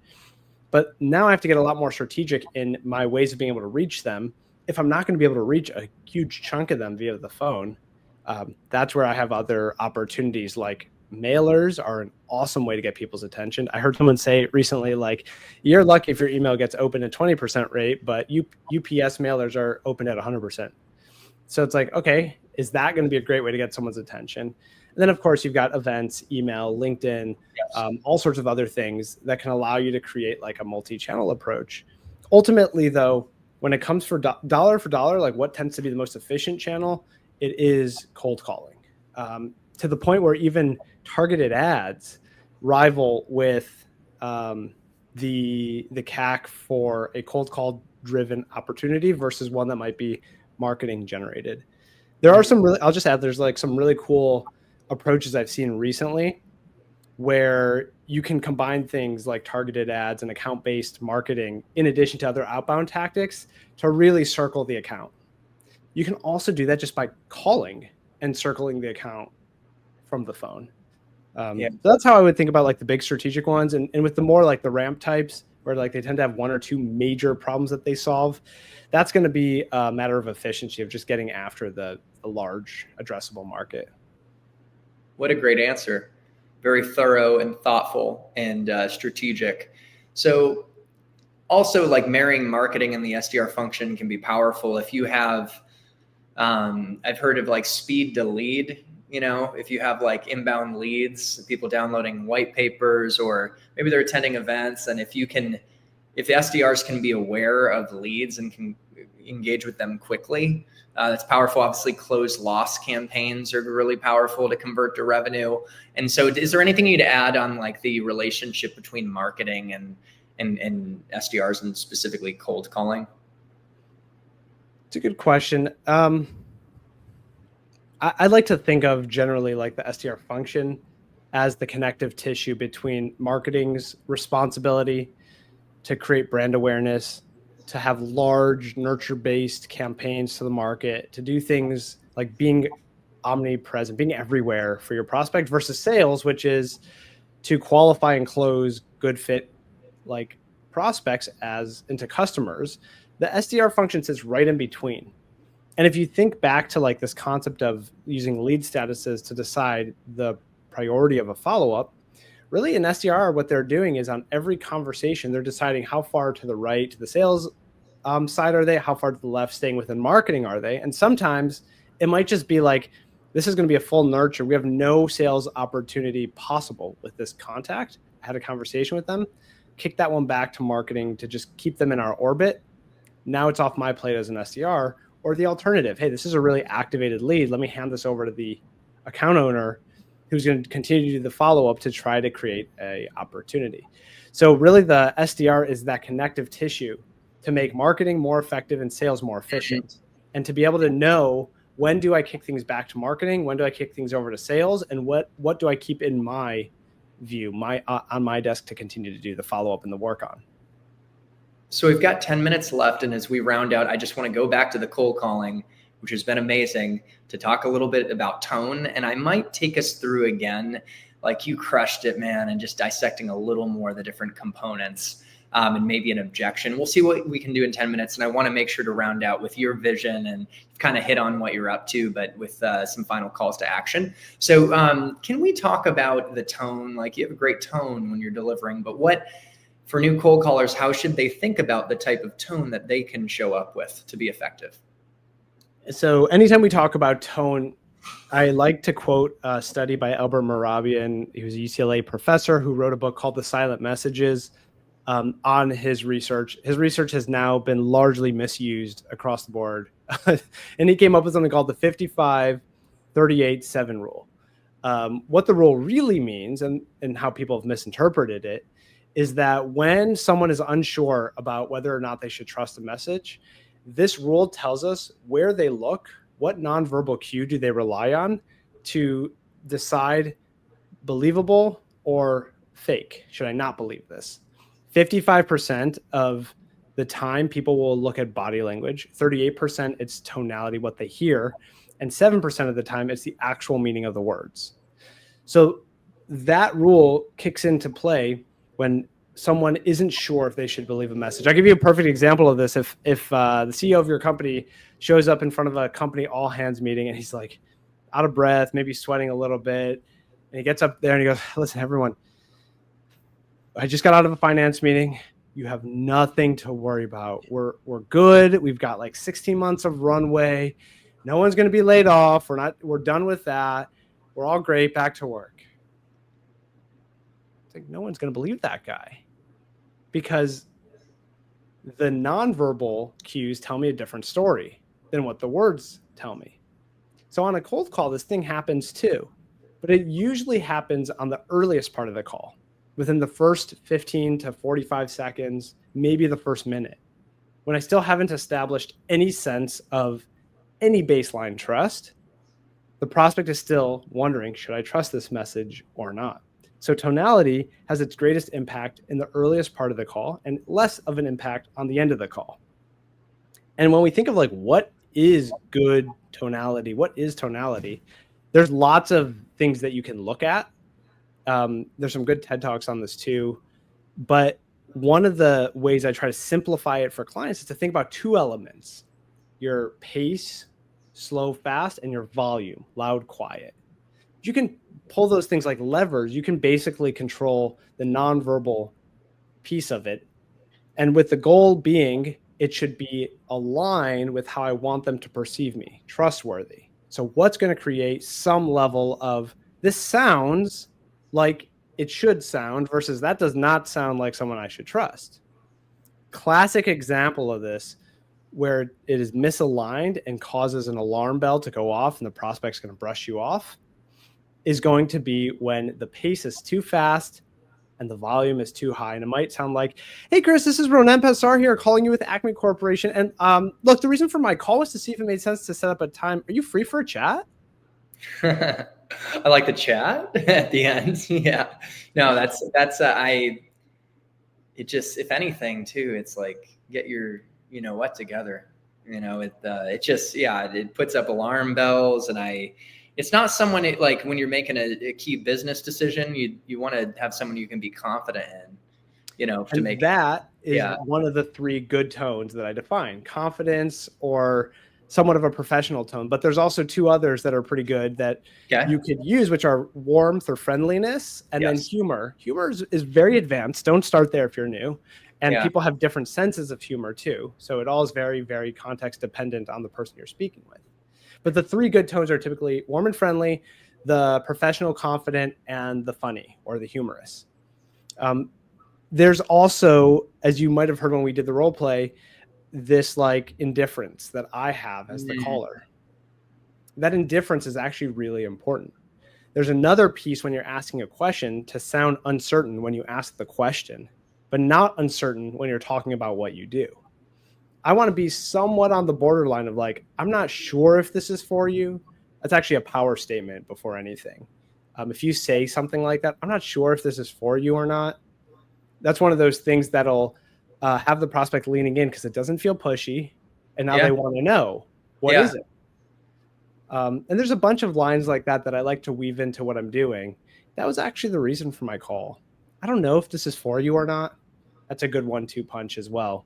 But now I have to get a lot more strategic in my ways of being able to reach them. If I'm not going to be able to reach a huge chunk of them via the phone, that's where I have other opportunities. Like mailers are an awesome way to get people's attention. I heard someone say recently, like, you're lucky if your email gets opened at 20% rate, but UPS mailers are open at 100%. So it's like, okay, is that going to be a great way to get someone's attention? And then, of course, you've got events, email, LinkedIn, all sorts of other things that can allow you to create like a multi-channel approach. Ultimately, though, when it comes for dollar, like what tends to be the most efficient channel, it is cold calling, to the point where even targeted ads rival with the CAC for a cold call driven opportunity versus one that might be marketing generated. There are some really, I'll just add, there's like some really cool approaches I've seen recently where you can combine things like targeted ads and account-based marketing in addition to other outbound tactics to really circle the account. You can also do that just by calling and circling the account from the phone. So that's how I would think about like the big strategic ones. And with the more like the Ramp types where like they tend to have one or two major problems that they solve, that's going to be a matter of efficiency of just getting after the large addressable market. What a great answer. Very thorough and thoughtful and strategic. So also like marrying marketing and the SDR function can be powerful. If you have, I've heard of like speed to lead, if you have like inbound leads, people downloading white papers, or maybe they're attending events. And if the SDRs can be aware of leads and can engage with them quickly, that's powerful. Obviously, close loss campaigns are really powerful to convert to revenue. And so is there anything you'd add on like the relationship between marketing and SDRs and specifically cold calling? It's a good question. I like to think of generally like the SDR function as the connective tissue between marketing's responsibility to create brand awareness, to have large nurture-based campaigns to the market, to do things like being omnipresent, being everywhere for your prospect, versus sales, which is to qualify and close good fit like prospects into customers. The SDR function sits right in between. And if you think back to like this concept of using lead statuses to decide the priority of a follow-up, really in SDR, what they're doing is on every conversation, they're deciding how far to the right to the sales side are they, how far to the left staying within marketing are they. And sometimes it might just be like, this is going to be a full nurture. We have no sales opportunity possible with this contact. I had a conversation with them, kick that one back to marketing to just keep them in our orbit. Now it's off my plate as an SDR. Or the alternative, hey, this is a really activated lead. Let me hand this over to the account owner who's going to continue to do the follow-up to try to create a opportunity. So really the SDR is that connective tissue to make marketing more effective and sales more efficient. And to be able to know, when do I kick things back to marketing? When do I kick things over to sales? And what do I keep in my view, on my desk to continue to do the follow-up and the work on. So we've got 10 minutes left. And as we round out, I just want to go back to the cold calling, which has been amazing, to talk a little bit about tone. And I might take us through again, like you crushed it, man, and just dissecting a little more the different components, and maybe an objection. We'll see what we can do in 10 minutes. And I want to make sure to round out with your vision, and kind of hit on what you're up to, but with some final calls to action. So can we talk about the tone? Like, you have a great tone when you're delivering, but for new cold callers, how should they think about the type of tone that they can show up with to be effective? So anytime we talk about tone, I like to quote a study by Albert Mehrabian. He was a UCLA professor who wrote a book called The Silent Messages on his research. His research has now been largely misused across the board. And he came up with something called the 55-38-7 rule. What the rule really means, and how people have misinterpreted it, is that when someone is unsure about whether or not they should trust a message, this rule tells us where they look, what nonverbal cue do they rely on to decide believable or fake. Should I not believe this? 55% of the time people will look at body language, 38% it's tonality, what they hear, and 7% of the time it's the actual meaning of the words. So that rule kicks into play when someone isn't sure if they should believe a message. I'll give you a perfect example of this. If the CEO of your company shows up in front of a company all hands meeting and he's like out of breath, maybe sweating a little bit, and he gets up there and he goes, listen, everyone, I just got out of a finance meeting. You have nothing to worry about. We're good. We've got like 16 months of runway. No one's going to be laid off. We're done with that. We're all great. Back to work. It's like, no one's going to believe that guy, because the nonverbal cues tell me a different story than what the words tell me. So on a cold call, this thing happens too, but it usually happens on the earliest part of the call, within the first 15 to 45 seconds, maybe the first minute, when I still haven't established any sense of any baseline trust. The prospect is still wondering, should I trust this message or not? So tonality has its greatest impact in the earliest part of the call and less of an impact on the end of the call. And when we think of like, what is good tonality? What is tonality? There's lots of things that you can look at. There's some good TED Talks on this too. But one of the ways I try to simplify it for clients is to think about two elements: your pace, slow, fast, and your volume, loud, quiet. You can pull those things like levers. You can basically control the nonverbal piece of it. And with the goal being, it should be aligned with how I want them to perceive me, trustworthy. So what's going to create some level of, this sounds like it should sound, versus that does not sound like someone I should trust. Classic example of this, where it is misaligned and causes an alarm bell to go off and the prospect's going to brush you off, is going to be when the pace is too fast and the volume is too high. And it might sound like, hey, Chris, this is Ronen Passar here calling you with Acme Corporation. And look, the reason for my call was to see if it made sense to set up a time. Are you free for a chat? I like the chat at the end. Yeah, no, it just, if anything too, it's like, get your, what together, it puts up alarm bells. And it's not someone like when you're making a key business decision, you want to have someone you can be confident in, to make that is one of the three good tones that I define: confidence or somewhat of a professional tone. But there's also two others that are pretty good that you could use, which are warmth or friendliness, and then humor. Humor is very advanced. Don't start there if you're new. And people have different senses of humor too. So it all is very, very context dependent on the person you're speaking with. But the three good tones are typically warm and friendly, the professional, confident, and the funny or the humorous. There's also, as you might have heard when we did the role play, this like indifference that I have as the caller. That indifference is actually really important. There's another piece when you're asking a question to sound uncertain when you ask the question, but not uncertain when you're talking about what you do. I want to be somewhat on the borderline of like, I'm not sure if this is for you. That's actually a power statement before anything. If you say something like that, I'm not sure if this is for you or not. That's one of those things that'll have the prospect leaning in because it doesn't feel pushy. And now they want to know, what is it? And there's a bunch of lines like that I like to weave into what I'm doing. That was actually the reason for my call. I don't know if this is for you or not. That's a good 1-2 punch as well.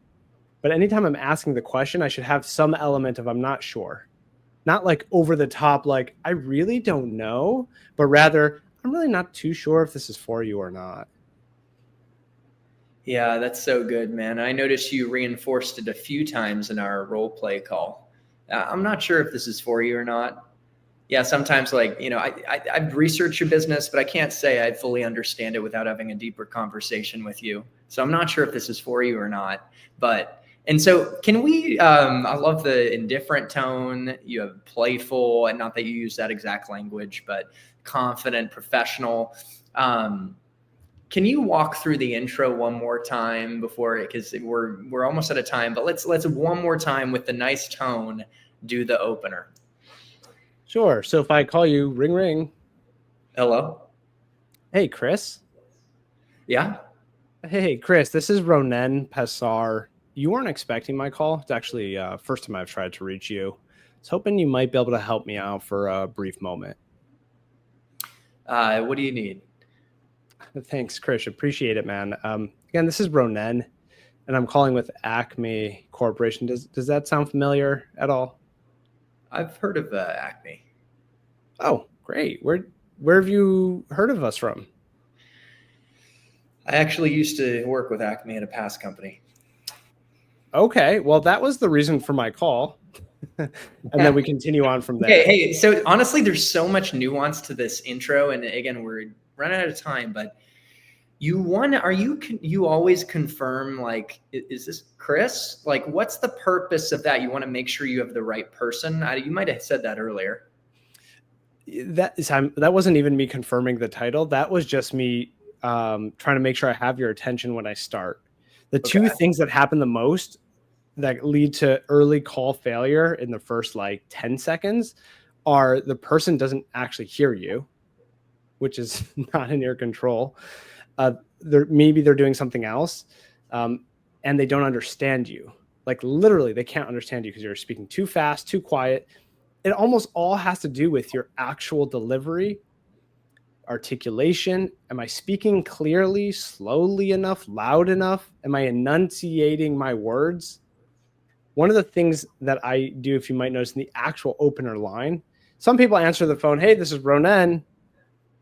But anytime I'm asking the question, I should have some element of I'm not sure. Not like over the top, like I really don't know, but rather I'm really not too sure if this is for you or not. Yeah, that's so good, man. I noticed you reinforced it a few times in our role play call. I'm not sure if this is for you or not. Yeah, sometimes like, I've researched your business, but I can't say I fully understand it without having a deeper conversation with you. So I'm not sure if this is for you or not. And so can we, I love the indifferent tone. You have playful, and not that you use that exact language, but confident, professional. Can you walk through the intro one more time because we're almost out of time, but let's one more time with the nice tone, do the opener. Sure. So if I call you, ring, ring. Hello. Hey, Chris. Yeah. Hey, Chris, this is Ronen Passar. You weren't expecting my call. It's actually first time I've tried to reach you. I was hoping you might be able to help me out for a brief moment. What do you need? Thanks, Chris. Appreciate it, man. Again, this is Ronen, and I'm calling with Acme Corporation. Does that sound familiar at all? I've heard of Acme. Oh, great. Where have you heard of us from? I actually used to work with Acme at a past company. Okay, well, that was the reason for my call. And then we continue on from there. Hey, so honestly, there's so much nuance to this intro, and again, we're running out of time, but you always confirm, like, is this Chris? Like, what's the purpose of that? You want to make sure you have the right person. You might have said that earlier. That wasn't even me confirming the title. That was just me trying to make sure I have your attention when I start. The two things that happen the most that lead to early call failure in the first like 10 seconds are the person doesn't actually hear you, which is not in your control. Maybe they're doing something else, and they don't understand you. Like literally, they can't understand you because you're speaking too fast, too quiet. It almost all has to do with your actual delivery, articulation. Am I speaking clearly, slowly enough, loud enough? Am I enunciating my words? One of the things that I do, if you might notice in the actual opener line, some people answer the phone, hey, this is Ronen.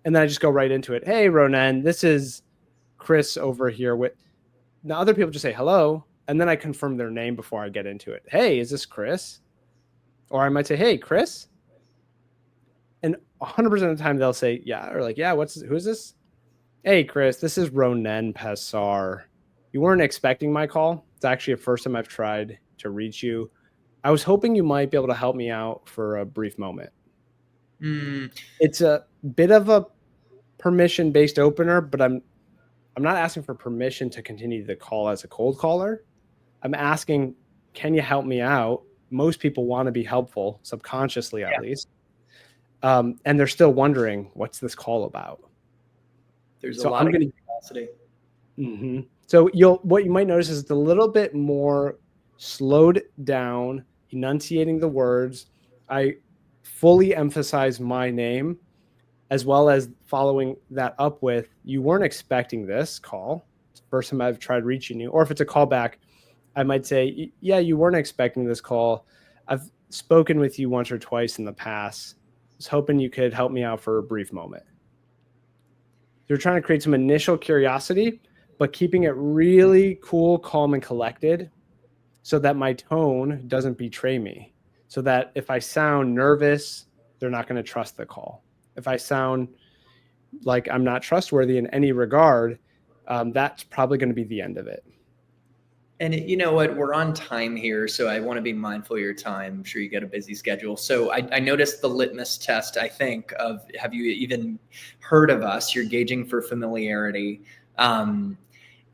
And then I just go right into it. Hey, Ronen, this is Chris over here. Now other people just say hello. And then I confirm their name before I get into it. Hey, is this Chris? Or I might say, hey, Chris. And 100% of the time they'll say, yeah. Or like, yeah, who is this? Hey, Chris, this is Ronen Passar. You weren't expecting my call. It's actually the first time I've tried to reach you. I was hoping you might be able to help me out for a brief moment. It's a bit of a permission-based opener, but I'm not asking for permission to continue the call as a cold caller. I'm asking, can you help me out? Most people want to be helpful, subconsciously at least. And they're still wondering, what's this call about? There's a lot of curiosity. Mm-hmm. So what you might notice is it's a little bit more slowed down, enunciating the words. I fully emphasize my name, as well as following that up with, you weren't expecting this call. It's the first time I've tried reaching you. Or if it's a callback, I might say, yeah, you weren't expecting this call. I've spoken with you once or twice in the past. I was hoping you could help me out for a brief moment. You're trying to create some initial curiosity, but keeping it really cool, calm, and collected so that my tone doesn't betray me. So that if I sound nervous, they're not going to trust the call. If I sound like I'm not trustworthy in any regard, that's probably going to be the end of it. And you know what? We're on time here, so I want to be mindful of your time. I'm sure you get a busy schedule. So I noticed the litmus test, I think, of have you even heard of us? You're gauging for familiarity.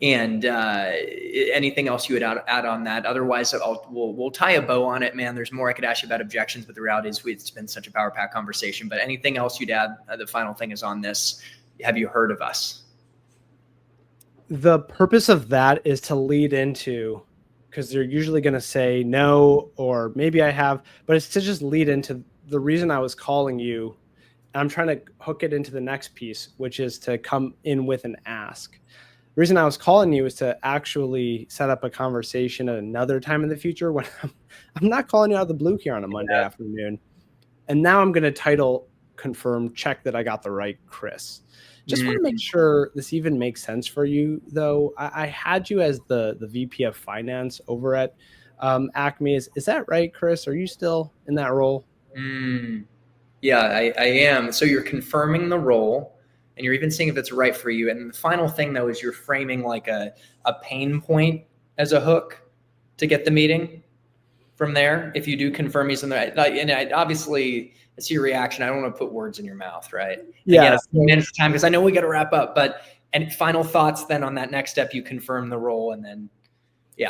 And anything else you would add on that? Otherwise, we'll tie a bow on it, man. There's more I could ask you about objections, but the reality is it's been such a power pack conversation. But anything else you'd add? The final thing is on this. Have you heard of us? The purpose of that is to lead into, because they're usually going to say no, or maybe I have, but it's to just lead into the reason I was calling you. I'm trying to hook it into the next piece, which is to come in with an ask. The reason I was calling you is to actually set up a conversation at another time in the future when I'm not calling you out of the blue here on a Monday afternoon. And now I'm going to title confirm, check that I got the right Chris. Just want to make sure this even makes sense for you, though. I had you as the VP of Finance over at Acme. Is that right, Chris? Are you still in that role? Yeah, I am. So you're confirming the role, and you're even seeing if it's right for you. And the final thing, though, is you're framing like a pain point as a hook to get the meeting from there. If you do confirm he's in the right, and obviously – I see your reaction. I don't want to put words in your mouth, right? Yeah. Manage time because I know we got to wrap up. But any final thoughts then on that next step? You confirm the role, and then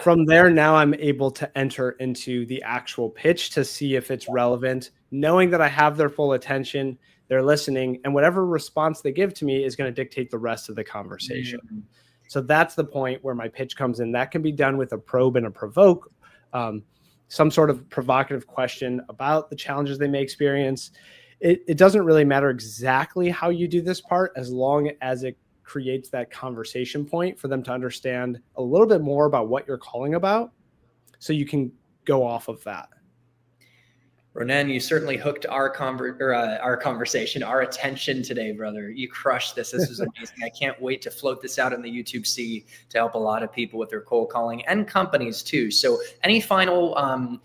From there, now I'm able to enter into the actual pitch to see if it's relevant, knowing that I have their full attention, they're listening, and whatever response they give to me is going to dictate the rest of the conversation. So that's the point where my pitch comes in. That can be done with a probe and a provoke. Some sort of provocative question about the challenges they may experience. It doesn't really matter exactly how you do this part, as long as it creates that conversation point for them to understand a little bit more about what you're calling about, so you can go off of that. Ronen, you certainly hooked our conversation, our attention today, brother. You crushed this. This was amazing. I can't wait to float this out in the YouTube sea to help a lot of people with their cold calling and companies too. So any final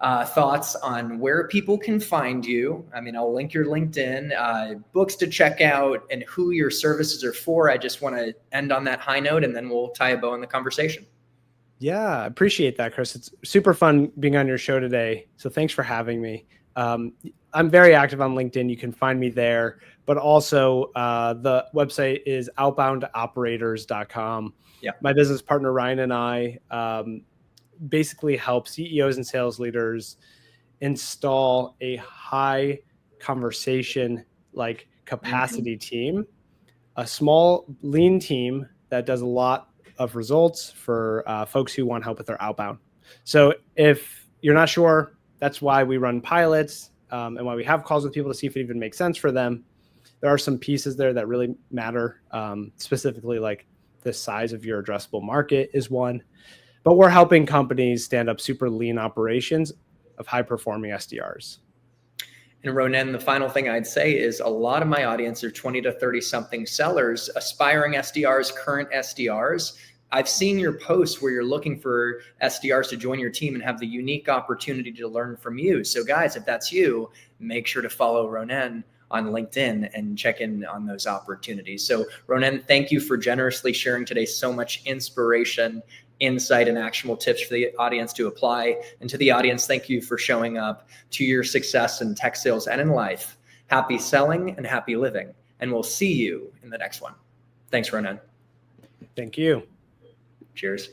thoughts on where people can find you? I mean, I'll link your LinkedIn, books to check out, and who your services are for. I just want to end on that high note, and then we'll tie a bow in the conversation. Yeah, I appreciate that, Chris. It's super fun being on your show today. So thanks for having me. I'm very active on LinkedIn. You can find me there, but also the website is outboundoperators.com. Yeah. My business partner, Ryan, and I basically help CEOs and sales leaders install a high conversation, like capacity team, a small lean team that does a lot of results for folks who want help with their outbound. So if you're not sure, that's why we run pilots and why we have calls with people to see if it even makes sense for them. There are some pieces there that really matter, specifically like the size of your addressable market is one. But we're helping companies stand up super lean operations of high-performing SDRs. And Ronen, the final thing I'd say is a lot of my audience are 20 to 30-something sellers, aspiring SDRs, current SDRs. I've seen your posts where you're looking for SDRs to join your team and have the unique opportunity to learn from you. So guys, if that's you, make sure to follow Ronen on LinkedIn and check in on those opportunities. So Ronen, thank you for generously sharing today so much inspiration, insight, and actionable tips for the audience to apply. And to the audience, thank you for showing up to your success in tech sales and in life. Happy selling and happy living. And we'll see you in the next one. Thanks, Ronen. Thank you. Cheers.